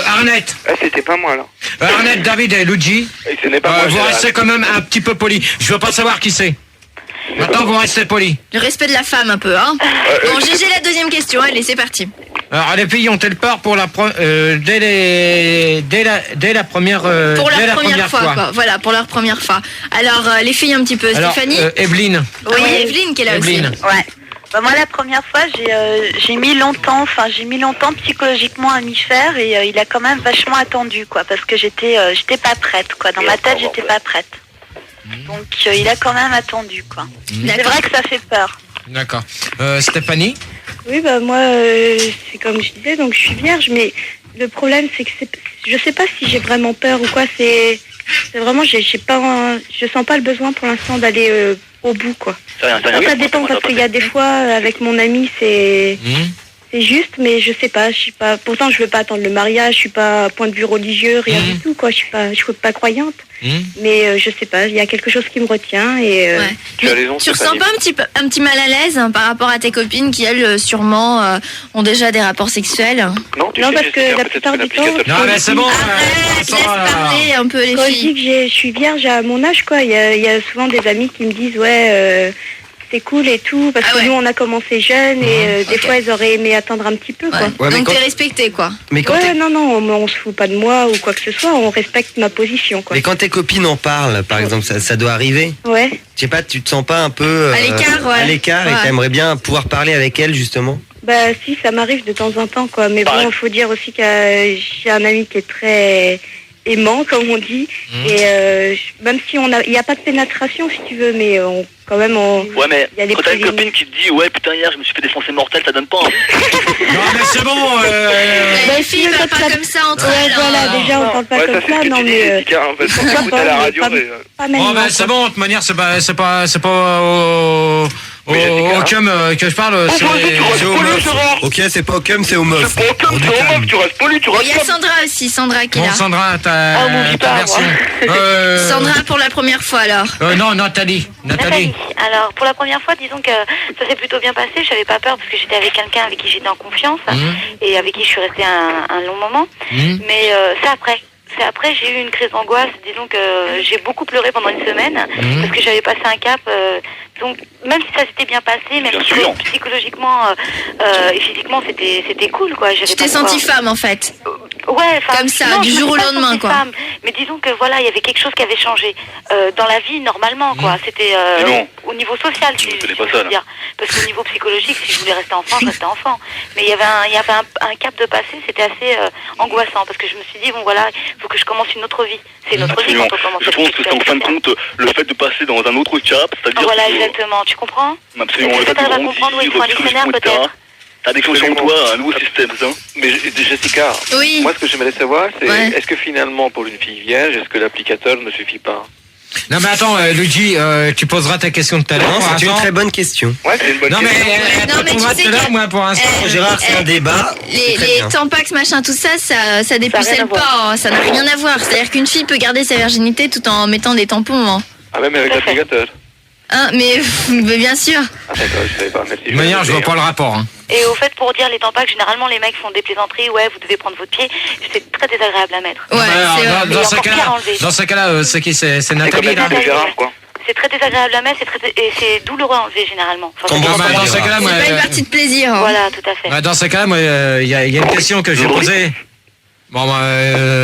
Arnett. Ah, c'était pas moi, là. Arnett, David et Luigi. Et ce n'est pas moi, Vous Gérard. restez quand même un petit peu poli. Je veux pas savoir qui c'est. Maintenant, vous restez poli. Le respect de la femme un peu, hein. Bon, GG, la deuxième question, allez, c'est parti. Alors, les filles ont-elles peur pour la dès la première Pour dès leur la première fois, quoi. Voilà, pour leur première fois. Alors, les filles un petit peu. Alors, Stéphanie? Evelyne. Oui, Evelyne qui est là Evelyne. aussi. Ouais. Bah, moi, la première fois, j'ai mis longtemps psychologiquement à m'y faire et il a quand même vachement attendu, quoi, parce que j'étais pas prête, quoi. Dans ma tête, j'étais pas prête. Donc, il a quand même attendu, quoi. C'est vrai que ça fait peur. D'accord. Stéphanie? Oui, bah moi, c'est comme je disais, donc je suis vierge, mais le problème, c'est que je sais pas si j'ai vraiment peur ou quoi. C'est vraiment, je sens pas le besoin pour l'instant d'aller au bout, quoi. Ça dépend parce qu'il y a des fois, avec mon ami, c'est juste, mais je sais pas, pourtant je veux pas attendre le mariage, je suis pas point de vue religieux, rien du tout, quoi. Je suis pas croyante. Mais je sais pas, il y a quelque chose qui me retient et Tu as raison, Tu ressens pas un petit mal à l'aise par rapport à tes copines qui, elles, sûrement ont déjà des rapports sexuels? Non, parce que la plupart du temps... Non, mais c'est bon. Arrête, laisse parler un peu les Quand je filles. dis que je suis vierge à mon âge, quoi, il y a souvent des amis qui me disent ouais, c'est cool et tout, parce que nous on a commencé jeunes et des fois ils auraient aimé attendre un petit peu, quoi. Ouais, mais Donc quand- t'es respecté, quoi. Mais quand, Ouais, non, on se fout pas de moi ou quoi que ce soit, on respecte ma position, quoi. mais quand tes copines en parlent, par exemple, ça doit arriver. Ouais. Je sais pas, tu te sens pas un peu À l'écart, ouais. à l'écart et Ouais. t'aimerais bien pouvoir parler avec elles justement. Bah si, ça m'arrive de temps en temps, quoi. Mais bon, il faut dire aussi que j'ai un ami qui est très aimant, comme on dit. Et même si il n'y a pas de pénétration, si tu veux, mais quand même, Ouais, mais il y a des quand t'as une préliminaires. copine qui te dit ouais, putain, hier je me suis fait défoncer mortel, ça donne pas envie. Non, mais c'est bon. Les filles parlent pas comme ça entre Ouais, elles. voilà, hein. déjà, on parle pas Ouais, comme ça c'est ça, ce que non, tu dis, mais... Jessica, hein, parce qu'on t'écoute à la radio, mais... Pas Oh, maniement, ben c'est quoi. bon, de toute manière, c'est pas au cum que je parle, c'est C'est au meuf. Ok, c'est pas au cum, c'est au meuf. C'est pas comme, c'est au meuf, tu restes poli, tu Il y a restes... Sandra aussi, Sandra qui est Bon, là. Sandra, ta pas, version. Sandra pour la première fois alors. Non, Nathalie. Alors, pour la première fois, disons que ça s'est plutôt bien passé. Je n'avais pas peur parce que j'étais avec quelqu'un avec qui j'étais en confiance et avec qui je suis restée un long moment. Mais c'est après. C'est après, j'ai eu une crise d'angoisse. Disons que j'ai beaucoup pleuré pendant une semaine parce que j'avais passé un cap. Donc, même si ça s'était bien passé, même psychologiquement et physiquement, c'était cool, quoi. Tu t'es sentie femme en fait. Ouais, comme ça, non, du je me jour au suis pas lendemain, sentie quoi. femme, mais disons que voilà, il y avait quelque chose qui avait changé dans la vie normalement, quoi. C'était au niveau social, si je veux dire. Parce qu'au niveau psychologique, si je voulais rester enfant, je restais enfant. Mais il y avait un cap de passé, c'était assez angoissant parce que je me suis dit bon voilà, il faut que je commence une autre vie. C'est une autre vie quand on commence. Je pense que c'est en fin de compte le fait de passer dans un autre cap, c'est-à-dire Voilà, que, exactement. Tu comprends? absolument, le fait de T'arrives à grandir, comprendre où il faut un dictionnaire etc. peut-être. T'as déclenché en toi un nouveau système, ça. Mais Jessica, Oui. moi ce que j'aimerais savoir, c'est Ouais. est-ce que finalement pour une fille vierge, est-ce que l'applicateur ne suffit pas? Non mais attends, Luigi, tu poseras ta question tout à l'heure. Non, pour c'est une l'instant. très bonne question. Ouais, c'est une bonne Non mais question. Non, mais répondra tu sais tout à l'heure, que- moi pour l'instant. Gérard, c'est un débat. Les tampax, machin, tout ça, ça dépucelle pas, hein, ça n'a rien à voir. C'est-à-dire qu'une fille peut garder sa virginité tout en mettant des tampons. Hein. Ah, même avec l'applicateur. Hein, mais bien sûr. Ah d'accord, je savais pas. Merci. De manière, je vois pas le rapport. Hein. Et au fait, pour dire les tampacs, généralement les mecs font des plaisanteries, ouais, vous devez prendre votre pied, c'est très désagréable à mettre. Ouais, c'est Alors, vrai. dans ce cas-là, c'est qui? C'est Nathalie là. C'est très désagréable à mettre, et c'est douloureux à enlever généralement. Enfin, Dans ce cas-là, moi, c'est pas une partie de plaisir. Hein. Voilà, tout à fait. dans ce cas-là, moi, il y a une question que j'ai posée. Bon,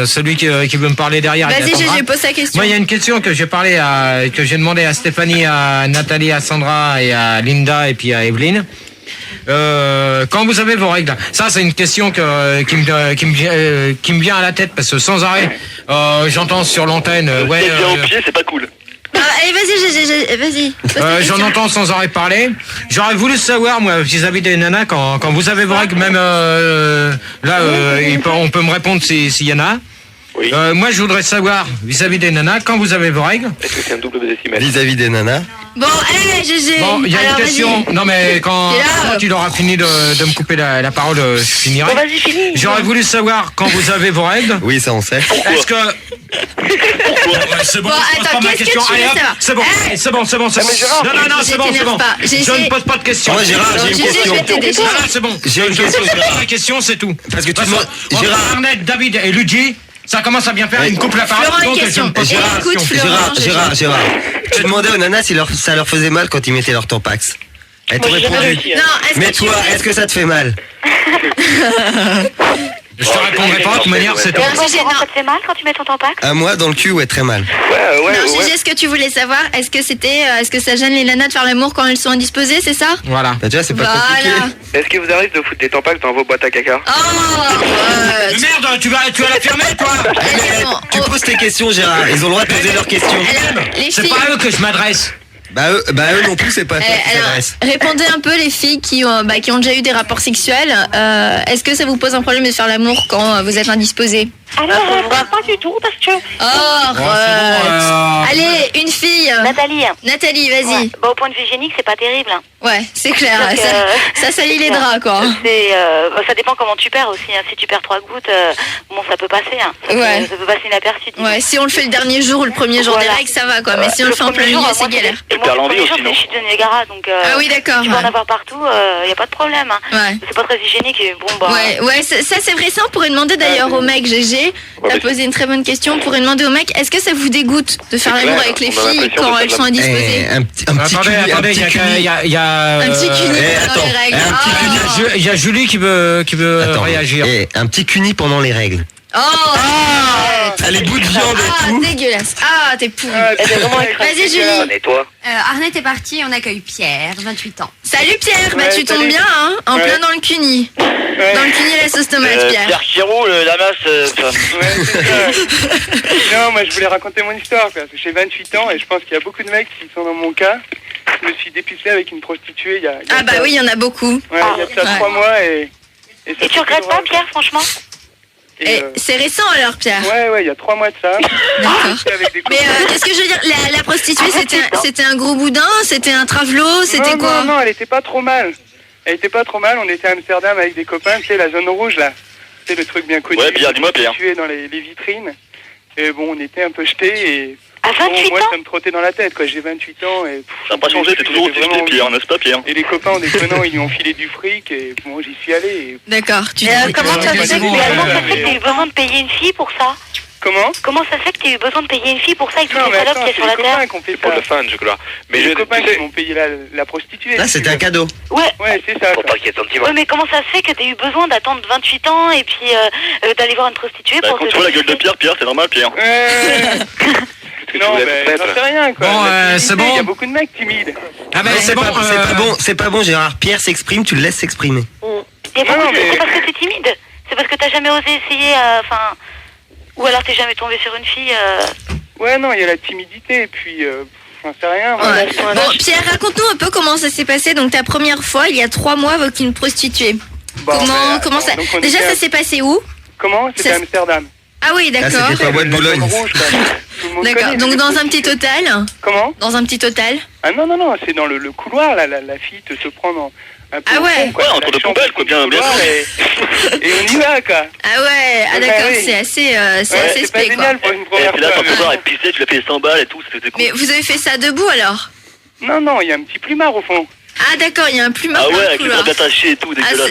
celui qui veut me parler derrière. Vas-y, j'ai posé la question. Moi, il y a une question que j'ai demandé à Stéphanie, à Nathalie, à Sandra et à Linda et puis à Evelyne. Quand vous avez vos règles, ça c'est une question qui me vient à la tête parce que sans arrêt, j'entends sur l'antenne. Ouais. Au pied, c'est pas cool. Allez, vas-y. J'en entends sans arrêt parler. J'aurais voulu savoir, moi, vis-à-vis des nanas, quand vous avez vos règles, même là, on peut me répondre s'il y en a. Oui. Moi, je voudrais savoir, vis-à-vis des nanas, quand vous avez vos règles. Est-ce que c'est un double décimètre? Vis-à-vis des nanas. Bon, GG. Bon, il y a une question. Non, mais quand tu auras fini de me couper la parole, je finirai. Bon, vas-y, finis. J'aurais voulu savoir quand vous avez vos règles. Oui, ça on sait. Est-ce que... C'est bon, Bon, je pose attends, pas ma qu'est-ce que question. tu veux Allez, hop, savoir? c'est bon, c'est bon. Non, c'est bon. Je ne pose pas de questions. Ouais, Gérard, j'ai une question. C'est bon. J'ai une question. La question, c'est tout. Parce que tu Gérard, Arnett, David et Luigi, ça commence à bien faire. Ils me coupent la parole. Florent, une question. Gérard. Tu demandais aux nanas si ça leur faisait mal quand ils mettaient leur tampax. Elle te répondait. Mais toi, est-ce que ça te fait mal? Je te répondrai pas, de toute manière, c'est tout. Ça te fait mal quand tu mets ton tampax? À moi, dans le cul, ouais, très mal. Non, Gégé, ce que tu voulais savoir, est-ce que ça gêne les nanas de faire l'amour quand elles sont indisposées, c'est ça? Voilà. Bah, tu vois, c'est pas compliqué. Est-ce qu'il vous arrive de foutre des tampacs dans vos boîtes à caca? Merde, tu vas la fermer, toi. Tu poses tes questions, Gérard. Ils ont le droit de poser leurs questions. C'est pas à eux que je m'adresse. Bah eux non plus, c'est pas ça qui s'adresse. Répondez un peu les filles qui ont déjà eu des rapports sexuels. Est-ce que ça vous pose un problème de faire l'amour quand vous êtes indisposés? Alors, pas du tout, parce que... Allez, une fille. Nathalie, vas-y. Ouais. Bah, au point de vue hygiénique, c'est pas terrible. Ouais, c'est clair. Ça salit les draps, quoi. Ça dépend comment tu perds aussi. Hein. Si tu perds 3 gouttes, bon, ça peut passer. Hein. Ça peut passer inaperçu. Ouais, si on le fait le dernier jour ou le premier jour des règles, ça va, quoi. Mais si on le fait en plein milieu, c'est galère. Tu perds l'envie aussi, non? Je suis de Niagara, donc... ah oui, d'accord. Tu peux en avoir partout, y a pas de problème. Hein. Ouais. C'est pas très hygiénique. Et bon, bah... Ouais, ça c'est vrai. Ça, on pourrait demander d'ailleurs au mec, GG. T'as posé une très bonne question. On pourrait demander au mec, est-ce que ça vous dégoûte de faire l'amour avec les filles quand elles sont indisposées? Attendez, il y a... Un petit cuni pendant les règles. Il y a Julie qui veut réagir. Un petit cuni pendant les règles. Les bouts de viande et tout. Dégueulasse. Ah, t'es pourri. Vas-y, Julie. Et toi? Arnett est parti, on accueille Pierre, 28 ans. Salut Pierre, bah tu tombes bien, hein, en plein dans le cuni. Dans le cuni, la sauce tomate, Pierre. Pierre qui roule, la masse. Non, moi je voulais raconter mon histoire, parce que j'ai 28 ans et je pense qu'il y a beaucoup de mecs qui sont dans mon cas. Je me suis dépissé avec une prostituée il y a ah bah oui, il y en a beaucoup. Ouais, il y a ça 3 mois et tu regrettes pas, Pierre, franchement? C'est récent alors, Pierre? Ouais, il y a 3 mois de ça. D'accord. Mais qu'est-ce que je veux dire, la prostituée, c'était un gros boudin, c'était un travelo, c'était quoi? Non, elle était pas trop mal. On était à Amsterdam avec des copains, tu sais, la zone rouge là. C'est le truc bien connu. Ouais, Pierre, dis-moi, Pierre. Tué dans les vitrines. Et bon, on était un peu jetés et... À 28 moi, ans? ça me trottait dans la tête, quoi. J'ai 28 ans et... Ça n'a pas changé, t'es toujours aussi jeté, Pierre, n'est-ce pas, Pierre? Et les copains, en déconnant, ils lui ont filé du fric et bon, j'y suis allé. Et... D'accord. Comment ça se fait que tu as eu besoin de payer une fille pour ça? Comment ça se fait que tu as eu besoin de payer une fille pour ça avec toutes les salopes qu'il y a sur la terre? C'est pour le fan, je crois. Mais les copains qui m'ont payé la prostituée. Là, c'était un cadeau. Ouais, c'est ça. Pour pas qu'il y ait sentiment. Ouais, mais comment ça se fait que tu as eu besoin d'attendre 28 ans et puis d'aller voir une prostituée pour quand tu vois la gueule de Pierre, c'est normal, Pierre. Non, mais j'en sais rien, quoi. Bon, c'est bon. Il y a beaucoup de mecs timides. Ah bah c'est pas bon, Gérard. Pierre s'exprime, tu le laisses s'exprimer. C'est parce que t'es timide. C'est parce que t'as jamais osé essayer, ou alors t'es jamais tombé sur une fille. Ouais, non, il y a la timidité et puis... j'en sais rien. Ouais. Bon, Pierre, raconte-nous un peu comment ça s'est passé. Donc ta première fois, il y a 3 mois avec une prostituée. Comment ça... Déjà, ça s'est passé où? Comment? C'était à Amsterdam. Ah oui, d'accord. C'était pas Bois de Boulogne. D'accord, donc dans un petit hôtel. Comment? Dans un petit hôtel. Ah non, c'est dans le couloir, la fille te se prend un peu entre deux poubelles, quoi, bien. Et on y va, quoi. Ah ouais, d'accord, c'est assez c'est pas génial pour une première fois. Et là, quand tu vas pisser, tu l'as payé 100 balles et tout, c'était cool. Mais vous avez fait ça debout, alors? Non, il y a un petit plumard au fond. Ah d'accord, il y a un plumard. Ah ouais, dans le avec les couloir. draps attachés et tout, dégueulasse.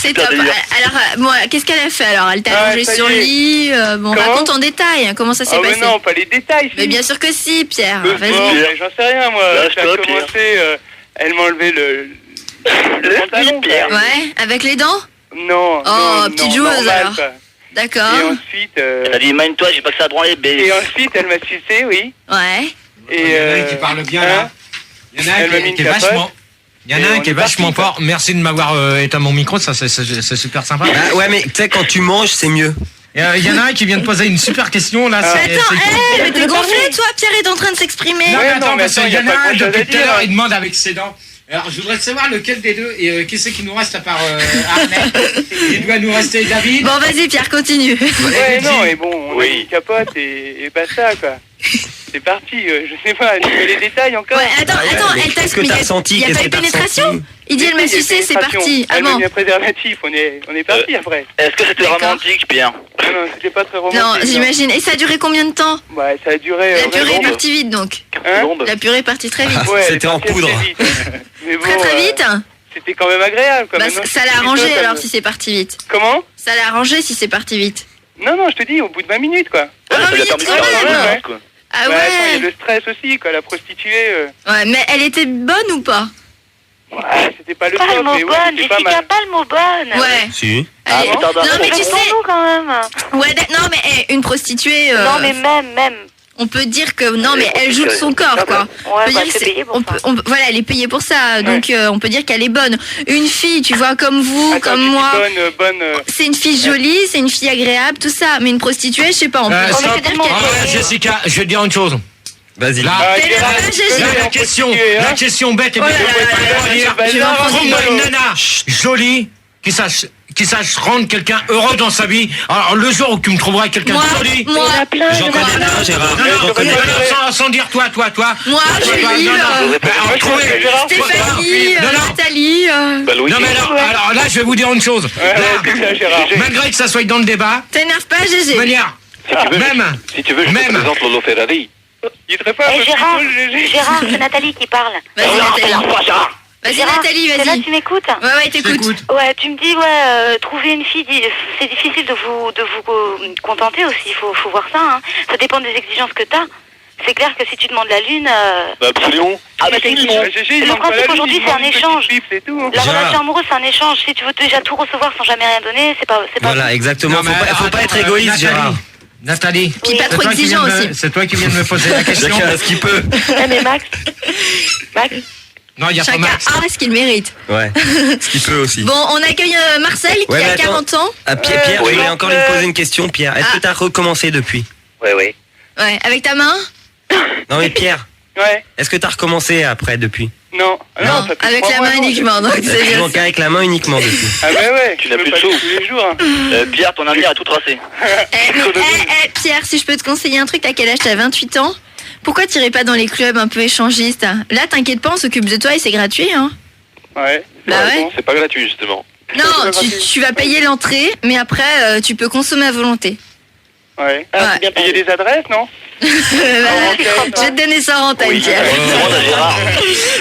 C'est top. Alors, bon, qu'est-ce qu'elle a fait alors? Elle t'a allongé ça y sur le est. lit. Bon, Comment raconte en détail. Hein, comment ça s'est Ah mais passé? non, pas les détails. Mais bien sûr que si, Pierre. Bon, Vas-y. j'en sais rien, moi. Lâche Ça a toi, commencé, elle m'a enlevé le pantalon. Pierre. Ouais, avec les dents? Non. Oh, petite joueuse normal, alors. quoi. D'accord. Et ensuite... Elle a dit, mine-toi, j'ai pas que ça à branler, bébé. Et ensuite, elle m'a sucé, oui. Ouais. Et Il y en a un qui parle bien là. Il y en a un Elle m'a mis une qui est capote. vachement. Il y en a Et un on qui est est parti, vachement quoi. fort. Merci de m'avoir éteint mon micro, ça c'est super sympa. Bah, ouais, mais tu sais, quand tu manges, c'est mieux. Il y en a un qui vient de poser une super question là. Mais attends, mais t'es gonflé toi? Pierre est en train de s'exprimer. Non, mais attends, mais parce qu'il y en attends, a un y a pas grand-chose depuis à tout à l'heure, dire. il demande avec ses dents. Alors, je voudrais savoir lequel des deux, et qui c'est qui nous reste à part Ahmed. Il doit nous rester David. Bon, vas-y, Pierre, continue. Ouais, non, et bon, on a mis une capote et basta, quoi. C'est parti, je sais pas, tu veux les détails encore? Ouais, attends, elle t'a Qu'est-ce que t'as ressenti? Il y a Qu'est-ce pas eu que t'as pénétration? ressenti? Il dit elle m'a sucé, c'est parti. Ah Elle m'a bon? mis un préservatif, on est parti après. Est-ce que c'était D'accord. romantique, Pierre? Non, c'était pas très romantique. Non, j'imagine. Et ça a duré combien de temps? Ouais, ça a duré... La purée est vraiment- partie vite donc. Hein? La purée est partie très vite. Ouais, elle est C'était en partie poudre. assez vite. Mais bon, Très vite. c'était quand même agréable, quoi. Bah, Maintenant, ça je l'a suis arrangé seul, alors ça si c'est parti vite. Comment? Ça l'a arrangé si c'est parti vite. Non, je te dis, au bout de 20 minutes, quoi. Ah, 20 minutes quand même. quoi. Ah Bah, attends, il y a ouais. le stress aussi, quoi, la prostituée... Ouais, mais elle était bonne ou pas? Ouais, c'était pas le Pas le top, mot mais ouais, bonne, c'était pas Jessica, mal. pas le mot bonne. Ouais. Si. Elle est- bon Non mais tu sais, nous quand même. ouais, non mais une prostituée. Non mais même. On peut dire que non mais elle joue de son corps quoi. On Ouais, peut bah, dire que c'est c'est- payé pour on ça. peut- voilà, elle est payée pour ça, donc on peut dire qu'elle est bonne. Une fille, tu vois, comme vous, Attends, comme tu dis moi. bonne... C'est une fille jolie, c'est une fille agréable, tout ça. Mais une prostituée, je sais pas, on peut Stop. dire qu'elle Ah, est. Jessica, je vais te dire une chose. Vas-y. Là, Ah, Mais Gérard, là, tu j'ai- connais la en question prostituée, hein. bête et Oh là bête. là là là, je vais en prendre Trouve-moi une. une nana jolie qui sache rendre quelqu'un heureux dans sa vie. Alors, le jour où tu me trouveras quelqu'un Moi, de joli. moi, J'en connais un, Gérard. Non, J'en connais un. sans dire toi. moi, Julie, Non, alors, trouvez- Stéphanie, Non, non. Nathalie. Bah, Louis. Non mais alors là je vais vous dire une chose. c'est ça, Gérard. Malgré que ça soit dans le débat, T'énerve pas, de GG. manière, même, Si tu veux, je te Même. présente Lolo Ferrari. Il serait pas un peu Gérard, plus cool, GG? Gérard, c'est Nathalie qui parle. Vas-y, Nathalie. Vas-y, Gérard, Nathalie, t'es là, vas-y. tu m'écoutes? Ouais, t'écoutes. écoute. Ouais, tu me dis, trouver une fille, c'est difficile de vous contenter aussi, il faut voir ça, hein. Ça dépend des exigences que t'as. C'est clair que si tu demandes la lune, Bah, absolument. Ah, mais c'est GG, il le manque pas principe la aujourd'hui, lune, c'est il un manque une échange. petite pipe, c'est tout. La Gérard. relation amoureuse, c'est un échange. Si tu veux déjà tout recevoir sans jamais rien donner, c'est pas Voilà, exactement. Non, mais Faut pas attends, être égoïste, Nathalie. Gérard. Nathalie. Puis pas c'est trop toi qui exigeant viens de me- aussi. C'est toi qui viens de me poser la question. Chacun a ce qu'il peut. Eh, mais Max, Non, il y a pas Chacun Max. a ce qu'il mérite. Ouais. Ce qu'il peut aussi. Bon, on accueille Marcel qui Ouais, mais a attends. 40 ans. Ah, Pierre, je voulais encore lui poser une question, Pierre. Est-ce que t'as recommencé depuis? Oui. Ouais, avec ta main? Non mais Pierre, Ouais, est-ce que t'as recommencé après depuis? non. Non, ça fait avec 3 la mois, main non, uniquement, donc c'est bien. Donc avec la main uniquement depuis. Ah bah ouais, Tu n'as peux plus pas de sous. tous les jours. Hein. Pierre, ton avenir a tout tracé. Pierre, si je peux te conseiller un truc, t'as quel âge? T'as 28 ans? Pourquoi t'irais pas dans les clubs un peu échangistes? Là, t'inquiète pas, on s'occupe de toi et c'est gratuit, hein. Ouais. Bah ouais. C'est pas gratuit, justement. Non, tu vas payer l'entrée, mais après, tu peux consommer à volonté. Ouais. Ah, Il y a des adresses, non? Je vais te donner ça en antenne, Pierre.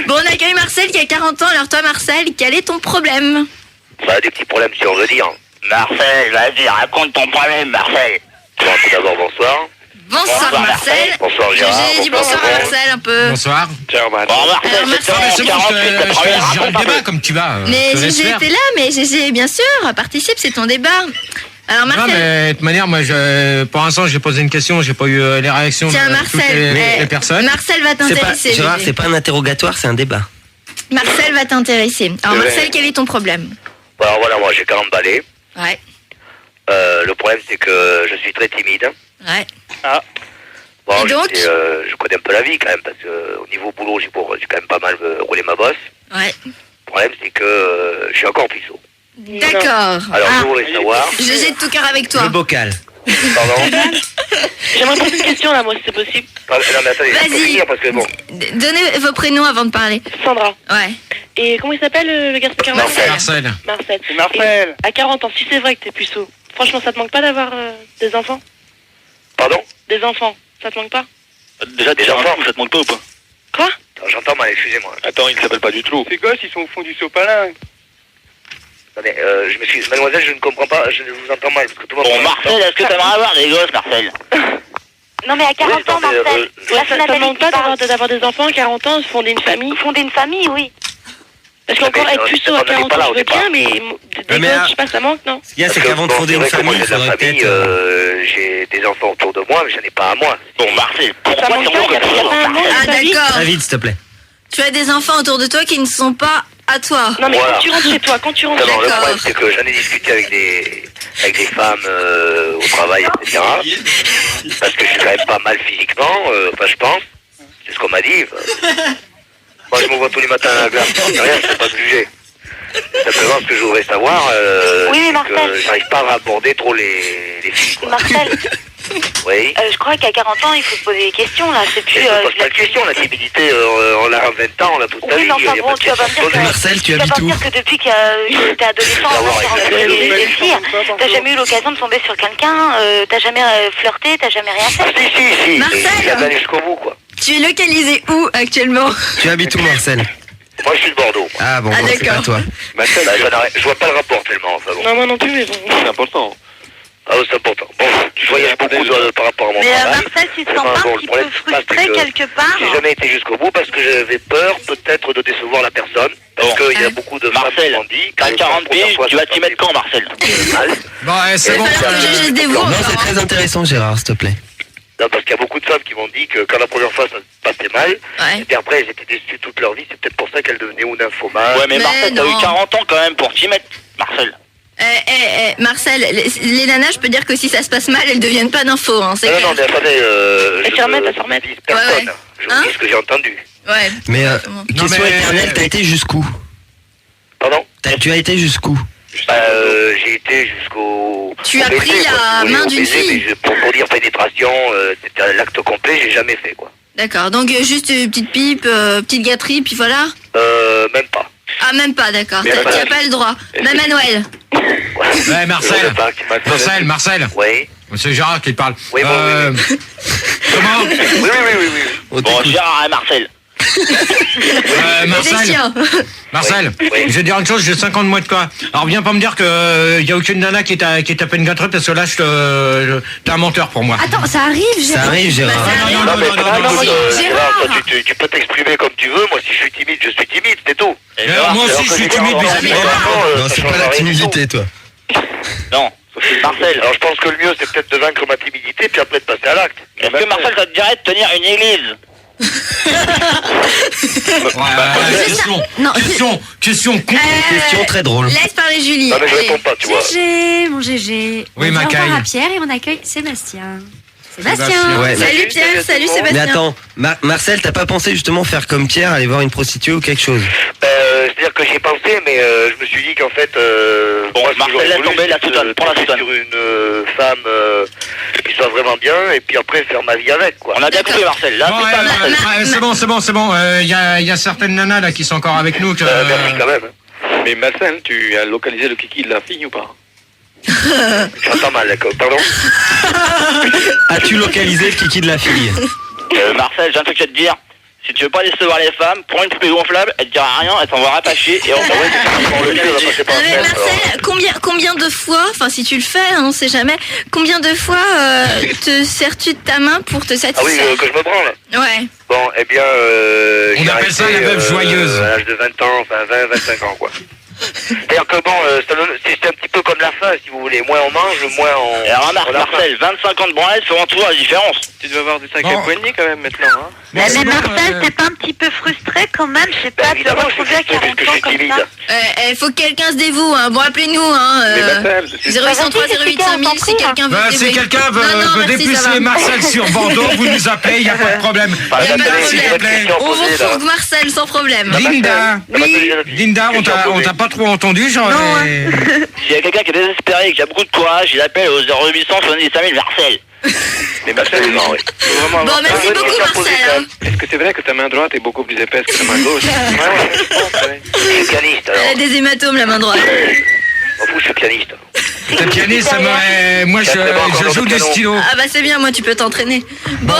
Bon, on accueille Marcel qui a 40 ans. Alors toi, Marcel, quel est ton problème? Bah, des petits problèmes si on veut dire. Marcel, vas-y, raconte ton problème, Marcel. Bon, tout d'abord, bonsoir. Bonsoir, Marcel. Bonsoir, Gérard. J'ai dit bonsoir à Marcel un peu. Bonsoir. Tiens, man. Bon, Marcel, Alors, c'est Marcel, C'est bon, je gère le débat comme tu vas. Mais je te laisse Gégé faire. était là, mais Gégé, bien sûr, participe, c'est ton débat. Alors Non, Marcel, mais de toute manière, moi, pour l'instant, j'ai posé une question, j'ai pas eu les réactions tiens de toutes Marcel, les personnes. Marcel va C'est pas, t'intéresser. Gérard, Gégé. c'est pas un interrogatoire, c'est un débat. Marcel va t'intéresser. Alors Ouais. Marcel, quel est ton problème? Bon, alors voilà, moi j'ai 40 balais. Ouais, Le problème, c'est que je suis très timide. ouais. Bon, Et donc je connais un peu la vie quand même, parce que au niveau boulot, j'ai quand même pas mal roulé ma bosse. Ouais. Le problème, c'est que je suis encore puceau. D'accord. Alors, Ah, je voulais savoir. Gégé de tout cœur avec toi. Le bocal. Pardon. j'aimerais poser une question là, moi, si c'est possible. Non, mais attendez, je peux Vas-y. finir, parce que bon. Donnez vos prénoms avant de parler. Sandra. Ouais. Et comment il s'appelle le garçon de 40 ans? Marcel. Marcel. C'est Marcel. Et à 40 ans, si c'est vrai que t'es puceau, franchement, ça te manque pas d'avoir des enfants? Pardon. Des enfants, ça te manque pas? Déjà, des enfants, ça te manque pas ou pas? Quoi? J'entends mal, excusez-moi. Attends, il ne s'appelle pas du tout. Ces gosses, ils sont au fond du sopalin. Attendez, je m'excuse. Mademoiselle, je ne comprends pas, je vous entends mal. Parce que tout le monde Bon, Marcel, est-ce que t'aimerais avoir des gosses, Marcel? Non mais à 40 ans, Marcel. Ça ne demande pas d'avoir des enfants à 40 ans, fonder une famille. Fonder une famille, oui. Parce qu'encore être puceau à 40 ans, je veux bien, mais des gosses, je sais pas, ça manque, non? Ce qu'il y a, c'est qu'avant de fonder une famille, il faudrait peut-être... j'ai des enfants autour de moi, mais j'en ai pas à moi. Bon, Marcel, pourquoi ça manque pas, il y a pas un monde, Ah d'accord. Très vite, s'il te plaît. Tu as des enfants autour de toi qui ne sont pas à toi. Non mais Voilà. quand tu rentres chez toi, Le problème, c'est que j'en ai discuté avec des femmes au travail, etc. Parce que je suis quand même pas mal physiquement, enfin je pense. C'est ce qu'on m'a dit. Moi je me vois tous les matins à la glace, c'est rien, je ne peux pas me juger. Simplement ce que je voudrais savoir, Oui, mais c'est Marcel. que j'arrive pas à aborder trop les filles. Quoi. Marcel, Oui. je crois qu'à 40 ans, il faut se poser des questions, là. C'est plus... Je ne pose pas de question, la timidité, on a 20 ans, on a toute la Oui, vie. mais enfin y a bon, pas de tu vas pas me dire que... Marcel, tu vas habites pas me où? dire que depuis que t'es adolescent, t'as rencontré des filles, t'as jamais eu l'occasion de tomber sur quelqu'un, t'as jamais flirté, t'as jamais rien fait. Si, Marcel. j'ai allé jusqu'au bout, quoi. Tu es localisé où actuellement? Tu habites où, Marcel? Moi, je suis de Bordeaux. Ah bon, Ah, c'est d'accord. pas toi. Marcel, je vois pas le rapport tellement, enfin bon. Non, moi non plus, mais bon. C'est important. Ah oui, c'est important. Bon, je voyage beaucoup par rapport à mon Mais travail. Marcel, tu te sens pas un petit peu frustré quelque part? J'ai jamais été jusqu'au bout parce que j'avais peur peut-être de décevoir la personne. Parce qu'il y a beaucoup de femmes qui m'ont dit... T'as 40 piges, tu vas t'y mettre quand, Marcel? Bon, c'est bon. Non, c'est très intéressant, Gérard, s'il te plaît. Non, parce qu'il y a beaucoup de femmes qui m'ont dit que quand la première fois ça se passait mal, et puis après elles étaient déçues toute leur vie, c'est peut-être pour ça qu'elles devenaient ou nymphomanes. Ouais, mais Marcel, t'as eu 40 ans quand même pour t'y mettre, Marcel. Marcel, les nanas, je peux dire que si ça se passe mal, elles deviennent pas d'infos, hein, c'est clair. Non, mais attendez, Elles se remettent, elles se remettent. personne. Je vous dis ce que j'ai entendu. Ouais. Mais question éternelle, t'as été jusqu'où? Pardon? Tu as été jusqu'où? J'ai été jusqu'au... Tu as au baiser, pris quoi, la si vous voulez, main au d'une baiser, fille. mais pour dire pénétration, c'était l'acte complet, j'ai jamais fait, quoi. D'accord, donc juste petite pipe, petite gâterie, puis voilà. Même pas. Ah, même pas, d'accord, Mais t'as voilà. pas le droit. Même à Noël. Ouais, Marcel. Oui. Monsieur Gérard qui parle. Oui, bon, Comment? Oui. Bon, Gérard et Marcel. Marcel, je vais dire une chose, j'ai 50 mois de quoi. Alors viens pas me dire que y a aucune nana qui t'a tapé une gâterie parce que là t'es un menteur pour moi. Attends, ça arrive, Gérard. Ça arrive, Gérard. Gérard, tu peux t'exprimer comme tu veux, moi si je suis timide, je suis timide, c'est tout. Moi aussi je suis timide, vis-à-vis Non, c'est pas la timidité, toi. Non, Marcel. Alors je pense que le mieux c'est peut-être de vaincre ma timidité puis après de passer à l'acte. Est-ce que Marcel, ça te dirait de tenir une église? Question con. Question très drôle. Laisse parler Julie. Non mais je Allez. réponds pas, tu vois. GG, mon GG. Oui, on dit Macaille. au revoir à Pierre et on accueille Sébastien. Ouais, Salut Pierre, salut Sébastien. Mais attends, Marcel, t'as pas pensé justement faire comme Pierre, aller voir une prostituée ou quelque chose? C'est-à-dire que j'y ai pensé, mais je me suis dit qu'en fait... Bon, moi, Marcel, laisse tomber la soutane, prends la tomber soutane. sur une femme qui soit vraiment bien, et puis après faire ma vie avec, quoi. On a bien compris, Marcel. Là, Bon, c'est bon. Il y a certaines nanas là qui sont encore avec nous. Merci quand même. Mais Marcel, tu as localisé le kiki de la fille ou pas? J'entends mal, d'accord. Pardon? As-tu localisé le kiki de la fille? Marcel, j'ai un truc à te dire. Si tu veux pas décevoir les femmes, prends une poupée gonflable, elle te dira rien, elle s'en va rattacher et on s'en va le Mais Marcel, combien de fois, enfin si tu le fais, hein, on sait jamais, combien de fois te sers-tu de ta main pour te satisfaire? Ah oui, que je me branle. Ouais. Bon, eh bien... On appelle ça la veuve joyeuse. À l'âge de 20 ans, enfin 20-25 ans, quoi. C'est-à-dire que bon, c'est un petit peu comme la faim, si vous voulez. Moins on mange, moins on... Alors remarque, Marcel, 25 ans de branlette feront toujours la différence. Tu dois avoir des sacrés poignets quand même maintenant, hein. Mais Marcel, t'es pas un petit peu frustré quand même, je sais pas, de te retrouver à 40 ans comme ça? Il faut que quelqu'un se dévoue, hein. Bon, appelez-nous, hein. 0803 08 5000 si quelqu'un veut se Si débrouiller. quelqu'un Non, veut merci, ça dépuceler va. Marcel sur Bordeaux, vous nous appelez, il n'y a pas de problème. Y a pas de problème. On vous retrouve Marcel sans problème. Linda, on t'a pas trop entendu, genre. S'il y a quelqu'un qui est désespéré et qui a beaucoup de courage, il appelle au 0800 75 000 Marcel. Mais Marcel, non, oui. Bon, merci beaucoup Marcel. hein. Est-ce que c'est vrai que ta main droite est beaucoup plus épaisse que ta main gauche? Je suis pianiste, alors. Elle a des hématomes la main droite. M'en fous, je suis pianiste. T'es pianiste, moi je joue du stylo. Ah bah c'est bien, moi tu peux t'entraîner. Bon,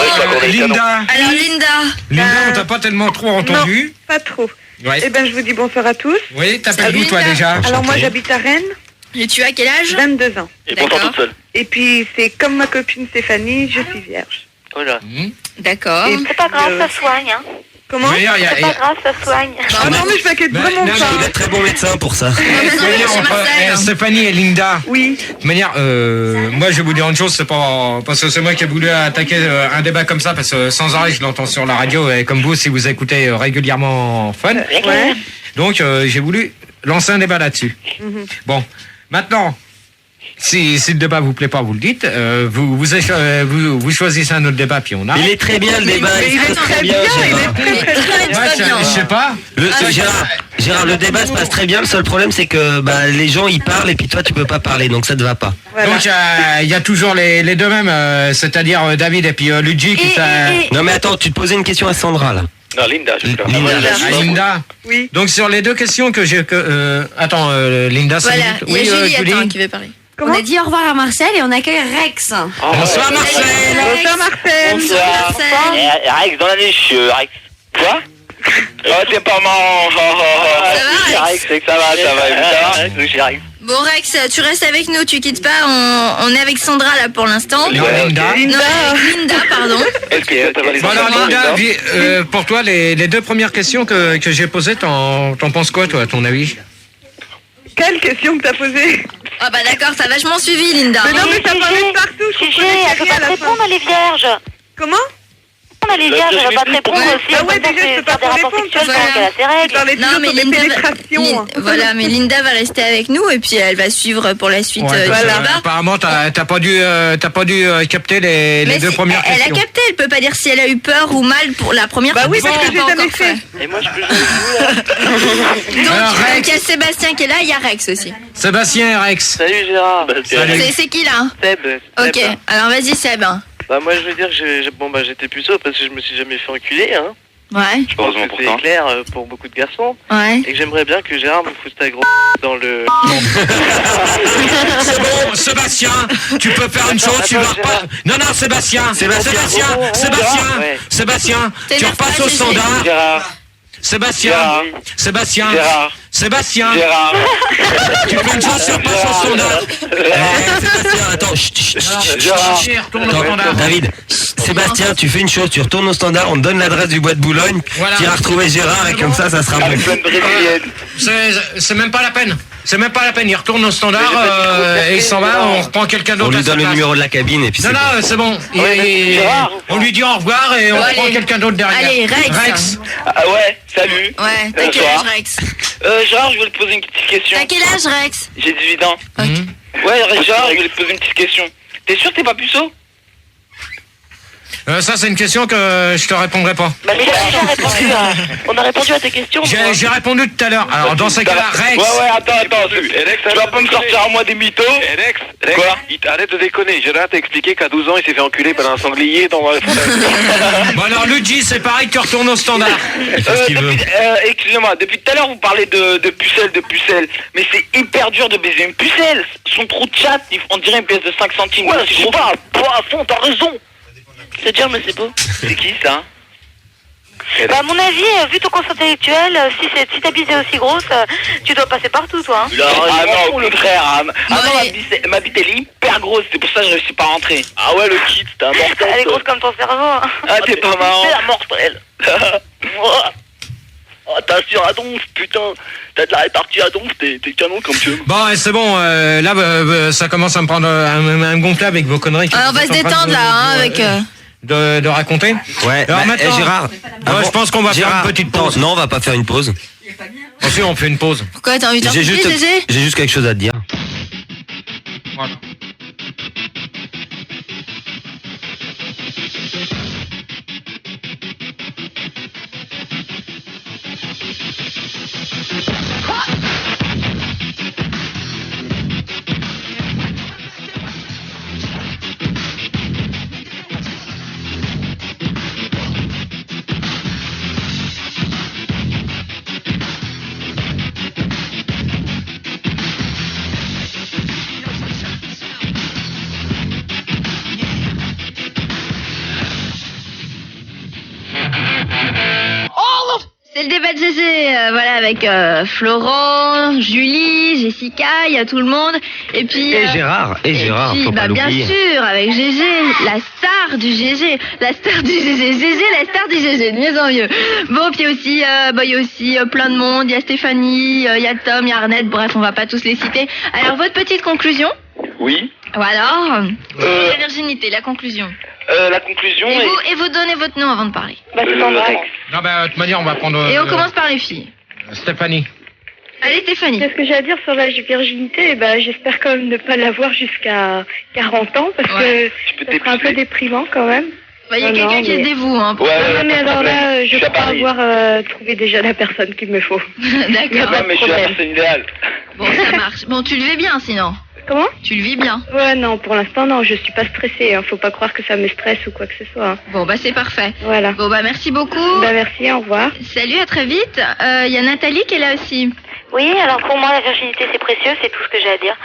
Linda. alors Linda. Linda, on t'a pas tellement trop entendu. Pas trop. Ouais. Eh ben, je vous dis bonsoir à tous. Oui, t'appelles d'où toi déjà? Alors moi j'habite à Rennes. Et tu as quel âge? 22 ans. Et pourtant toute seule. Et puis c'est comme ma copine Stéphanie, je suis vierge. Voilà. D'accord. C'est pas grave, ça soigne. Hein. Comment? Oui, C'est pas grave, ça soigne. Ah non mais je m'inquiète vraiment Je pas. connais de très bons médecins pour ça. Stéphanie et Linda. Oui. De toute manière, moi je vais vous dire une chose, c'est pas parce que c'est moi qui ai voulu attaquer un débat comme ça, parce que sans arrêt je l'entends sur la radio, et comme vous, si vous écoutez régulièrement Fun. Ouais. Donc j'ai voulu lancer un débat là-dessus. Bon, maintenant, si le débat vous plaît pas, vous le dites. Vous choisissez un autre débat, puis on a. Il est très bien le débat. Il est très bien, il est très bien. Je sais pas. Gérard, le débat se passe très bien. Le seul problème, c'est que les gens ils parlent et puis toi tu peux pas parler, donc ça te va pas. Voilà. Donc il y a toujours les deux mêmes, c'est-à-dire David et puis Luigi qui Non mais attends, tu te posais une question à Sandra là. Non, Linda, je suis là. Linda. Oui. Donc sur les deux questions que j'ai attends, Linda, Voilà, il y a Julie Julie. qui veut parler. On a dit au revoir à Marcel et on accueille Rex. Bonsoir Marcel. Bonsoir Marcel. Bonsoir. Rex dans la niche, Rex. Quoi? Oh, c'est pas marrant. Ça va, Rex? C'est que ça va. Je suis Rex. Bon Rex, tu restes avec nous, tu quittes pas, on est avec Sandra là pour l'instant. Non, Linda. Non, avec Linda, pardon. Bon alors Linda, pour toi les deux premières questions que j'ai posées, t'en penses quoi toi, à ton avis? Quelle question que t'as posée? Ah bah d'accord, t'as vachement suivi Linda. Mais non mais ça parlait de partout, je comprenais Elle peut rien à pas la te fin. répondre, elle est vierge. Comment? Elle est vierge, elle va pas te répondre aussi. Ah ouais, déjà je peux pas faire des te rapports répondre. sexuels pendant qu'elle a ses règles. Dans les Non mais sur des Linda pénétrations. voilà, mais Linda va rester avec nous et puis elle va suivre pour la suite Ouais, du parce que, débat. apparemment t'as pas dû capter les Mais deux si, premières elle questions. a capté, elle peut pas dire si elle a eu peur ou mal pour la première Bah fois. oui, parce que Elle j'ai l'a pas jamais encore fait. Et moi, je peux jouer avec vous, là. Alors, Donc Rex. il y a Sébastien qui est là, il y a Rex aussi. Sébastien et Rex. Salut Gérard. Salut. C'est qui là? Seb. Ok, alors vas-y Seb. Bah moi je veux dire que j'étais puceau parce que je me suis jamais fait enculer hein. Ouais. Je pense que c'est clair pour beaucoup de garçons. Ouais. Et que j'aimerais bien que Gérard me foute ta grosse dans le... C'est bon, Sébastien, tu peux faire une chose, tu vas pas. Non, Sébastien, tu repasses au standard. Gérard. Sébastien, Gérard. tu fais une chose, tu repasses au standard. Sébastien, attends, attends, David, Sébastien, tu fais une chose, tu retournes au standard, on te donne l'adresse du bois de Boulogne, Voilà. tu iras retrouver Gérard et comme ça sera bon. C'est même pas la peine. Il retourne au standard et il s'en va, on reprend quelqu'un d'autre. On lui à sa donne le place. numéro de la cabine et puis c'est Non, bon. c'est bon. On lui dit au revoir et on Bon, reprend allez. quelqu'un d'autre derrière. Allez, Rex. Ah ouais, salut. Ouais, t'as quel âge Rex? Gérard, je voulais te poser une petite question. T'as quel âge Rex? J'ai 18 ans. Ouais, Gérard, je voulais te poser une petite question. T'es sûr que t'es pas puceau? Ça, c'est une question que je te répondrai pas. Bah, mais on a répondu à tes questions. J'ai répondu tout à l'heure. Alors, dans ce cas-là, Rex. Ouais, attends. Tu vas pas me sortir à moi des mythos? Rex, Quoi? arrête de déconner. Gérard t'a expliqué qu'à 12 ans, il s'est fait enculer par un sanglier dans... Bon, alors, Luigi, c'est pareil, tu retournes au standard. Excusez-moi, depuis tout à l'heure, vous parlez de pucelle. Mais c'est hyper dur de baiser une pucelle. Son trou de chat, on dirait une pièce de 5 centimes. Ouais, je sais pas, à fond, t'as raison. C'est dur, mais c'est beau. C'est qui, ça? Bah, à mon avis, vu ton conscience intellectuel, si ta bise est aussi grosse, tu dois passer partout, toi. Hein. Ah non, le frère. Ma bite, elle est hyper grosse, c'est pour ça que je réussis pas à rentrer. Ah ouais, le kit, t'es un mortel. Elle est grosse comme ton cerveau. Ah, t'es pas marrant. C'est un mortel. Oh, attention à donf, putain. T'as de la répartie à donf, t'es canon comme tu veux. Bon, c'est bon, là, ça commence à me prendre un gonfler avec vos conneries. On va se détendre là, hein, avec... De raconter. Ouais, alors maintenant, Gérard, je pense qu'on va faire une petite pause. Non, on va pas faire une pause. Ensuite, on fait une pause. Pourquoi t'as envie de J'ai faire pipi, Gégé? juste quelque chose à te dire. Voilà. C'est le débat de GG, voilà, avec Florent, Julie, Jessica, il y a tout le monde. Et puis. Et Gérard, faut pas bien l'oublier. sûr, avec GG, la star du GG. La star du GG. GG, la star du GG, de mieux en mieux. Bon, puis il y a aussi plein de monde. Il y a Stéphanie, il y a Tom, il y a Arnett. Bref, on va pas tous les citer. Alors, votre petite conclusion? Oui. Voilà. La virginité, la conclusion. La conclusion Et vous donnez votre nom avant de parler. Non, de toute manière, on va prendre. Et on commence par les filles. Stéphanie. Allez, Stéphanie. Qu'est-ce que j'ai à dire sur la virginité? J'espère quand même ne pas l'avoir jusqu'à 40 ans, parce que ça sera un peu déprimant quand même. Il y a quelqu'un qui se dévoue. Hein, non, mais alors là, je crois avoir trouvé déjà la personne qu'il me faut. D'accord. Non, mais je suis la personne idéale. Bon, ça marche. Bon, tu le vis bien sinon. Comment? Tu le vis bien? Ouais, non, pour l'instant, non, je suis pas stressée. Faut pas croire que ça me stresse ou quoi que ce soit. Bon, c'est parfait. Voilà. Bon, merci beaucoup. Merci, au revoir. Salut, à très vite. Il y a Nathalie qui est là aussi. Oui, alors pour moi, la virginité, c'est précieux, c'est tout ce que j'ai à dire.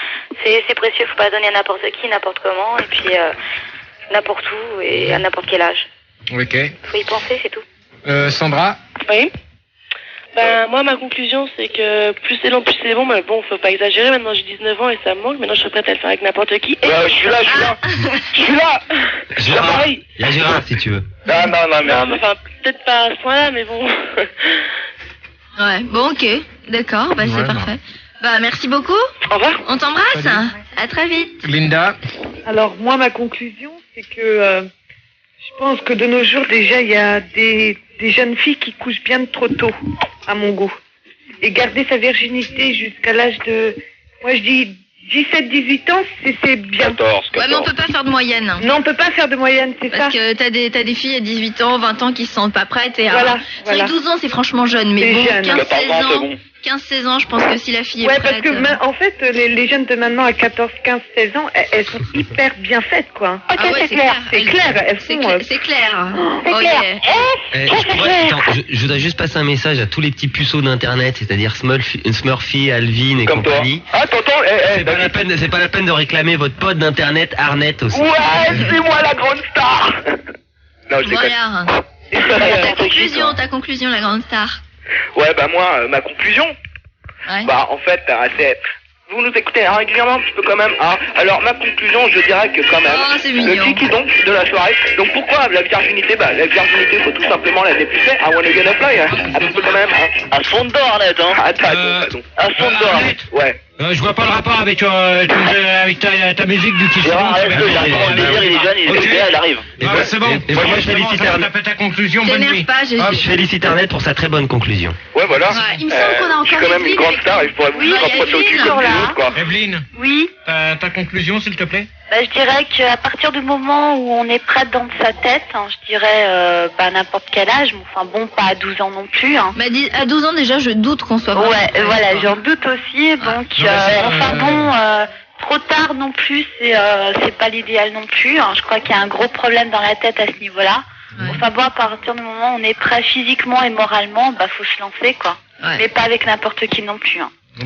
C'est précieux, faut pas donner à n'importe qui, n'importe comment, et puis n'importe où et à n'importe quel âge. Ok. Faut y penser, c'est tout. Sandra? Oui. Moi, ma conclusion, c'est que plus c'est long, plus c'est bon. Mais bon, faut pas exagérer. Maintenant, j'ai 19 ans et ça me manque. Maintenant, je serais prête à le faire avec n'importe qui. Je suis là. Gérard, il y a Gérard si tu veux. Non, mais enfin, peut-être pas à ce point-là, mais bon. Ouais, bon, ok. D'accord, c'est parfait. Merci beaucoup. Au revoir. On t'embrasse. Salut. À très vite. Linda? Alors, moi, ma conclusion, c'est que je pense que de nos jours, déjà, il y a des jeunes filles qui couchent bien trop tôt, à mon goût. Et garder sa virginité jusqu'à l'âge de... Moi, je dis 17-18 ans, c'est bien. 14. Ouais, mais on peut pas faire de moyenne. Non, on peut pas faire de moyenne, c'est ça. Parce que t'as des filles à 18 ans, 20 ans qui se sentent pas prêtes. Et voilà. 12 ans, c'est franchement jeune. Mais bon, 15-16 ans, je pense que si la fille est prête... parce que en fait, les jeunes de maintenant à 14, 15, 16 ans, elles sont hyper bien faites, quoi. Ah ouais, c'est clair. C'est clair, elles sont... C'est clair. Je voudrais juste passer un message à tous les petits puceaux d'internet, c'est-à-dire Smurfy, Alvin et comme compagnie. Toi. Ah, t'entends? C'est pas la peine de réclamer votre pote d'internet Arnett aussi. Ouais, c'est moi la grande star. Non, je déconne. Voilà. Ta conclusion, la grande star. Ouais, moi, ma conclusion, en fait, c'est... Vous nous écoutez régulièrement un petit peu quand même. Alors, ma conclusion, je dirais que quand même, le kiki donc de la soirée. Donc, pourquoi la virginité? La virginité, faut tout simplement la dépucer. I wanna get a fly, un petit peu quand même. À fond d'or, Arnett, à fond d'or, ouais. Je vois pas le rapport avec ta musique du kiki. Il arrive. C'est bon. Et moi, je félicite Arnett. Ta conclusion, bonne nuit. Je félicite Arnett pour sa très bonne conclusion. Ouais, voilà. Il me semble qu'on a encore... Je suis quand même une grande star et je pourrais vous rapprocher au-dessus comme les autres, quoi. Evelyne? Oui. Ta conclusion, s'il te plaît? Je dirais qu'à partir du moment où on est prête dans sa tête, je dirais n'importe quel âge, mais enfin bon, pas à 12 ans non plus. À 12 ans déjà, je doute qu'on soit vraiment... Ouais, voilà, j'en doute aussi. Donc, trop tard non plus, c'est pas l'idéal non plus. Je crois qu'il y a un gros problème dans la tête à ce niveau-là. Ouais. Enfin bon, à partir du moment où on est prêt physiquement et moralement, faut se lancer, quoi. Ouais. Mais pas avec n'importe qui non plus.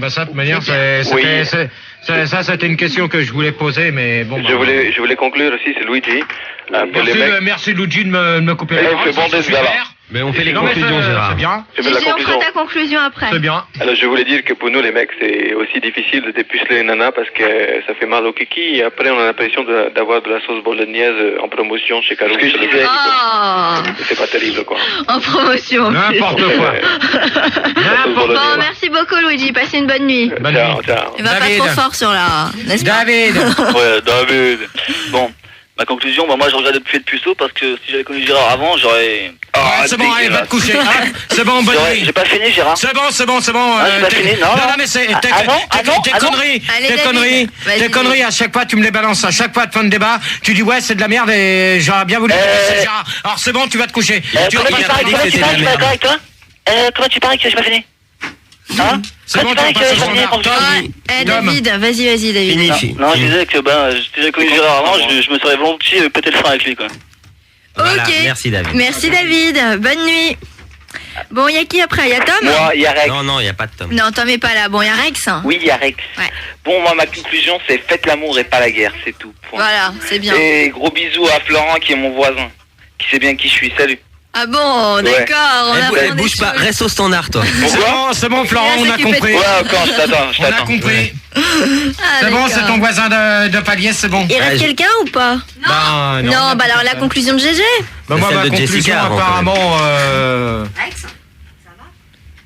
Ça, de toute manière, c'était une question que je voulais poser, mais bon. Je voulais conclure aussi, c'est Luigi. Merci Luigi de me couper la parole. C'est super. Mais on fait les conclusions, Gérard. C'est bien. On fera ta conclusion après. C'est bien. Alors je voulais dire que pour nous les mecs c'est aussi difficile de dépuceler les nanas parce que ça fait mal au kiki et après on a l'impression d'avoir de la sauce bolognaise en promotion chez Carrefour. Ce que je disais. C'est pas terrible quoi. En promotion. N'importe quoi. Bon, merci beaucoup Luigi, passez une bonne nuit. Ciao. Il va pas trop fort sur la... N'est-ce pas David. Ouais, David. Bon. Ma conclusion, moi je regrette de plus de puceau parce que si j'avais connu Gérard avant, j'aurais... c'est bon, allez, va te coucher. C'est bon, bonne nuit. J'ai pas fini, Gérard. C'est bon. J'ai pas fini, non, mais c'est... Tes conneries, à chaque fois, tu me les balances. À chaque fois, de fin de débat, tu dis, ouais, c'est de la merde et j'aurais bien voulu... Gérard. Alors c'est bon, tu vas te coucher. Comment tu parles que je suis d'accord avec toi? Comment tu parles que j'ai pas fini? C'est bon, tu vas passer son David, vas-y David. Non, je disais que si j'avais connu Gérard avant, je me serais volontiers pété le frein avec lui quoi. Voilà, ok. merci David. Merci David, bonne nuit. Bon, il y a qui après? Il y a Tom? Moi, il y a Rex. Non, il n'y a pas de Tom. Non, Tom est pas là. Bon, il y a Rex. Oui, il y a Rex. Ouais. Bon, moi, ma conclusion, c'est faites l'amour et pas la guerre, c'est tout. Point. Voilà, c'est bien. Et gros bisous à Florent, qui est mon voisin, qui sait bien qui je suis. Salut. Ah bon, d'accord. Bouge pas, reste au standard, toi. C'est bon, Florent, on a compris. Ouais, encore, je t'attends. On a compris. C'est bon, c'est ton voisin de palier, c'est bon. Il reste quelqu'un ou pas? Non, bah alors la conclusion de GG. Bah moi, ma conclusion, apparemment...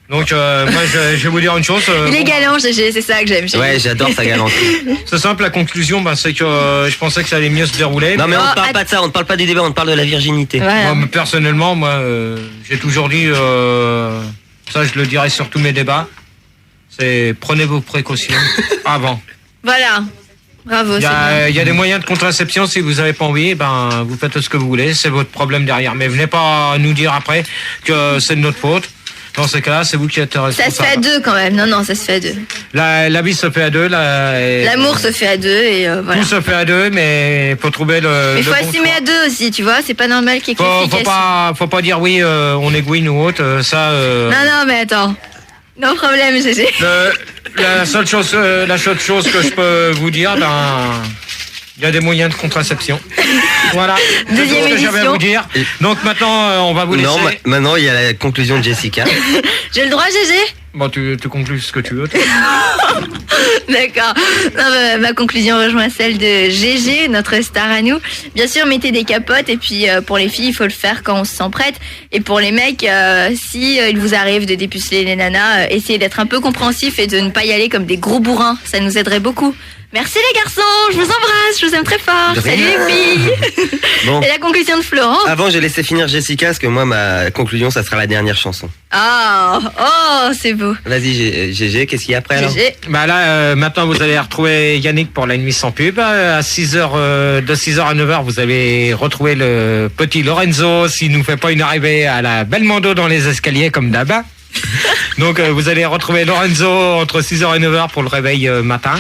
Donc, moi, je vais vous dire une chose. Il est galant, GG, c'est ça que j'aime. Ouais, j'adore sa galanterie. C'est simple, la conclusion, c'est que je pensais que ça allait mieux se dérouler. Non, mais on ne parle pas de ça, on ne parle pas du débat, on parle de la virginité. Moi, personnellement, j'ai toujours dit, ça je le dirai sur tous mes débats, c'est prenez vos précautions avant. Voilà. Bravo. Il y a des moyens de contraception, si vous n'avez pas envie, vous faites ce que vous voulez, c'est votre problème derrière. Mais venez pas nous dire après que c'est de notre faute. Dans ce cas-là, c'est vous qui êtes responsable. Ça se fait à deux quand même. Non, ça se fait à deux. La vie se fait à deux. L'amour se fait à deux et voilà. Tout se fait à deux, mais faut trouver le. Mais faut assumer à deux aussi, tu vois. C'est pas normal qu'il y ait que faut pas dire oui, on est gouine ou autre. Ça. Non, mais attends. Non problème, GG. La seule chose que je peux vous dire, il y a des moyens de contraception. Voilà. Deuxième édition. J'avais à vous dire. Donc maintenant, on va vous laisser. Non, maintenant il y a la conclusion de Jessica. J'ai le droit, GG? Bon, tu conclus ce que tu veux. D'accord. Ma conclusion rejoint celle de GG, notre star à nous. Bien sûr, mettez des capotes et puis pour les filles, il faut le faire quand on se sent prête. Et pour les mecs, si il vous arrive de dépuceler les nanas, essayez d'être un peu compréhensif et de ne pas y aller comme des gros bourrins. Ça nous aiderait beaucoup. Merci les garçons, je vous embrasse, je vous aime très fort. Salut les filles. Bon. Et la conclusion de Florent? Avant, j'ai laissé finir Jessica, parce que moi, ma conclusion, ça sera la dernière chanson. C'est beau. Vas-y, GG, qu'est-ce qu'il y a après alors? Là, maintenant, vous allez retrouver Yannick pour la nuit sans pub. À 6h, de 6h à 9h, vous allez retrouver le petit Lorenzo, s'il nous fait pas une arrivée à la Belmondo dans les escaliers comme d'hab. Donc, vous allez retrouver Lorenzo entre 6h et 9h pour le réveil matin.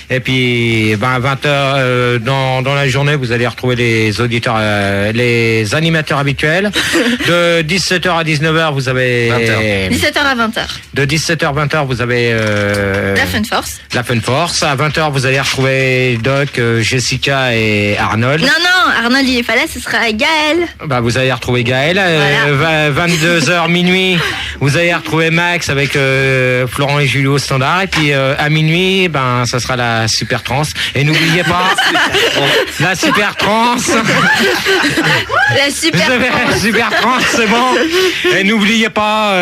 Et puis, à 20h dans la journée, vous allez retrouver les auditeurs, les animateurs habituels. De 17h à 19h, vous avez 20h. 17h à 20h. De 17h à 20h, vous avez la Fun Force. La Fun Force. À 20h, vous allez retrouver Doc, Jessica et Arnold. Non, Arnold il est pas là, ce sera Gaël. Vous allez retrouver Gaël. Voilà. 22h minuit, vous allez retrouver Max avec Florent et Julio au standard. Et puis à minuit, ça sera la Super Trans. Et n'oubliez pas la Super Trans. La Super Trans, c'est bon. Et n'oubliez pas.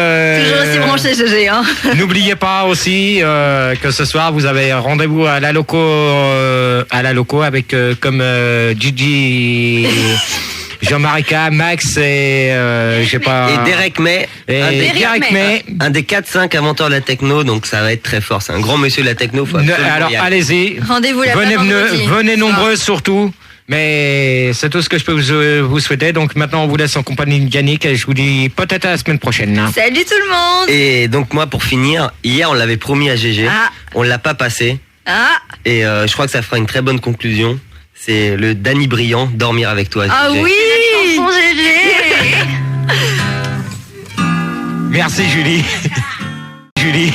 Toujours aussi branché, GG. N'oubliez pas aussi que ce soir vous avez rendez-vous à la loco avec comme Gigi. Jean-Marie K, Max et Et Derek May. Derek May. Un des 4-5 inventeurs de la techno, donc ça va être très fort. C'est un grand monsieur de la techno. Alors allez-y. Rendez-vous venez nombreux surtout. Mais c'est tout ce que je peux vous souhaiter. Donc maintenant on vous laisse en compagnie de Yannick et je vous dis peut-être à la semaine prochaine. Salut tout le monde. Et donc moi pour finir, hier on l'avait promis à GG. On l'a pas passé. Et je crois que ça fera une très bonne conclusion. C'est le Danny Briand, Dormir avec toi. GG. Oui, Merci Julie. Julie.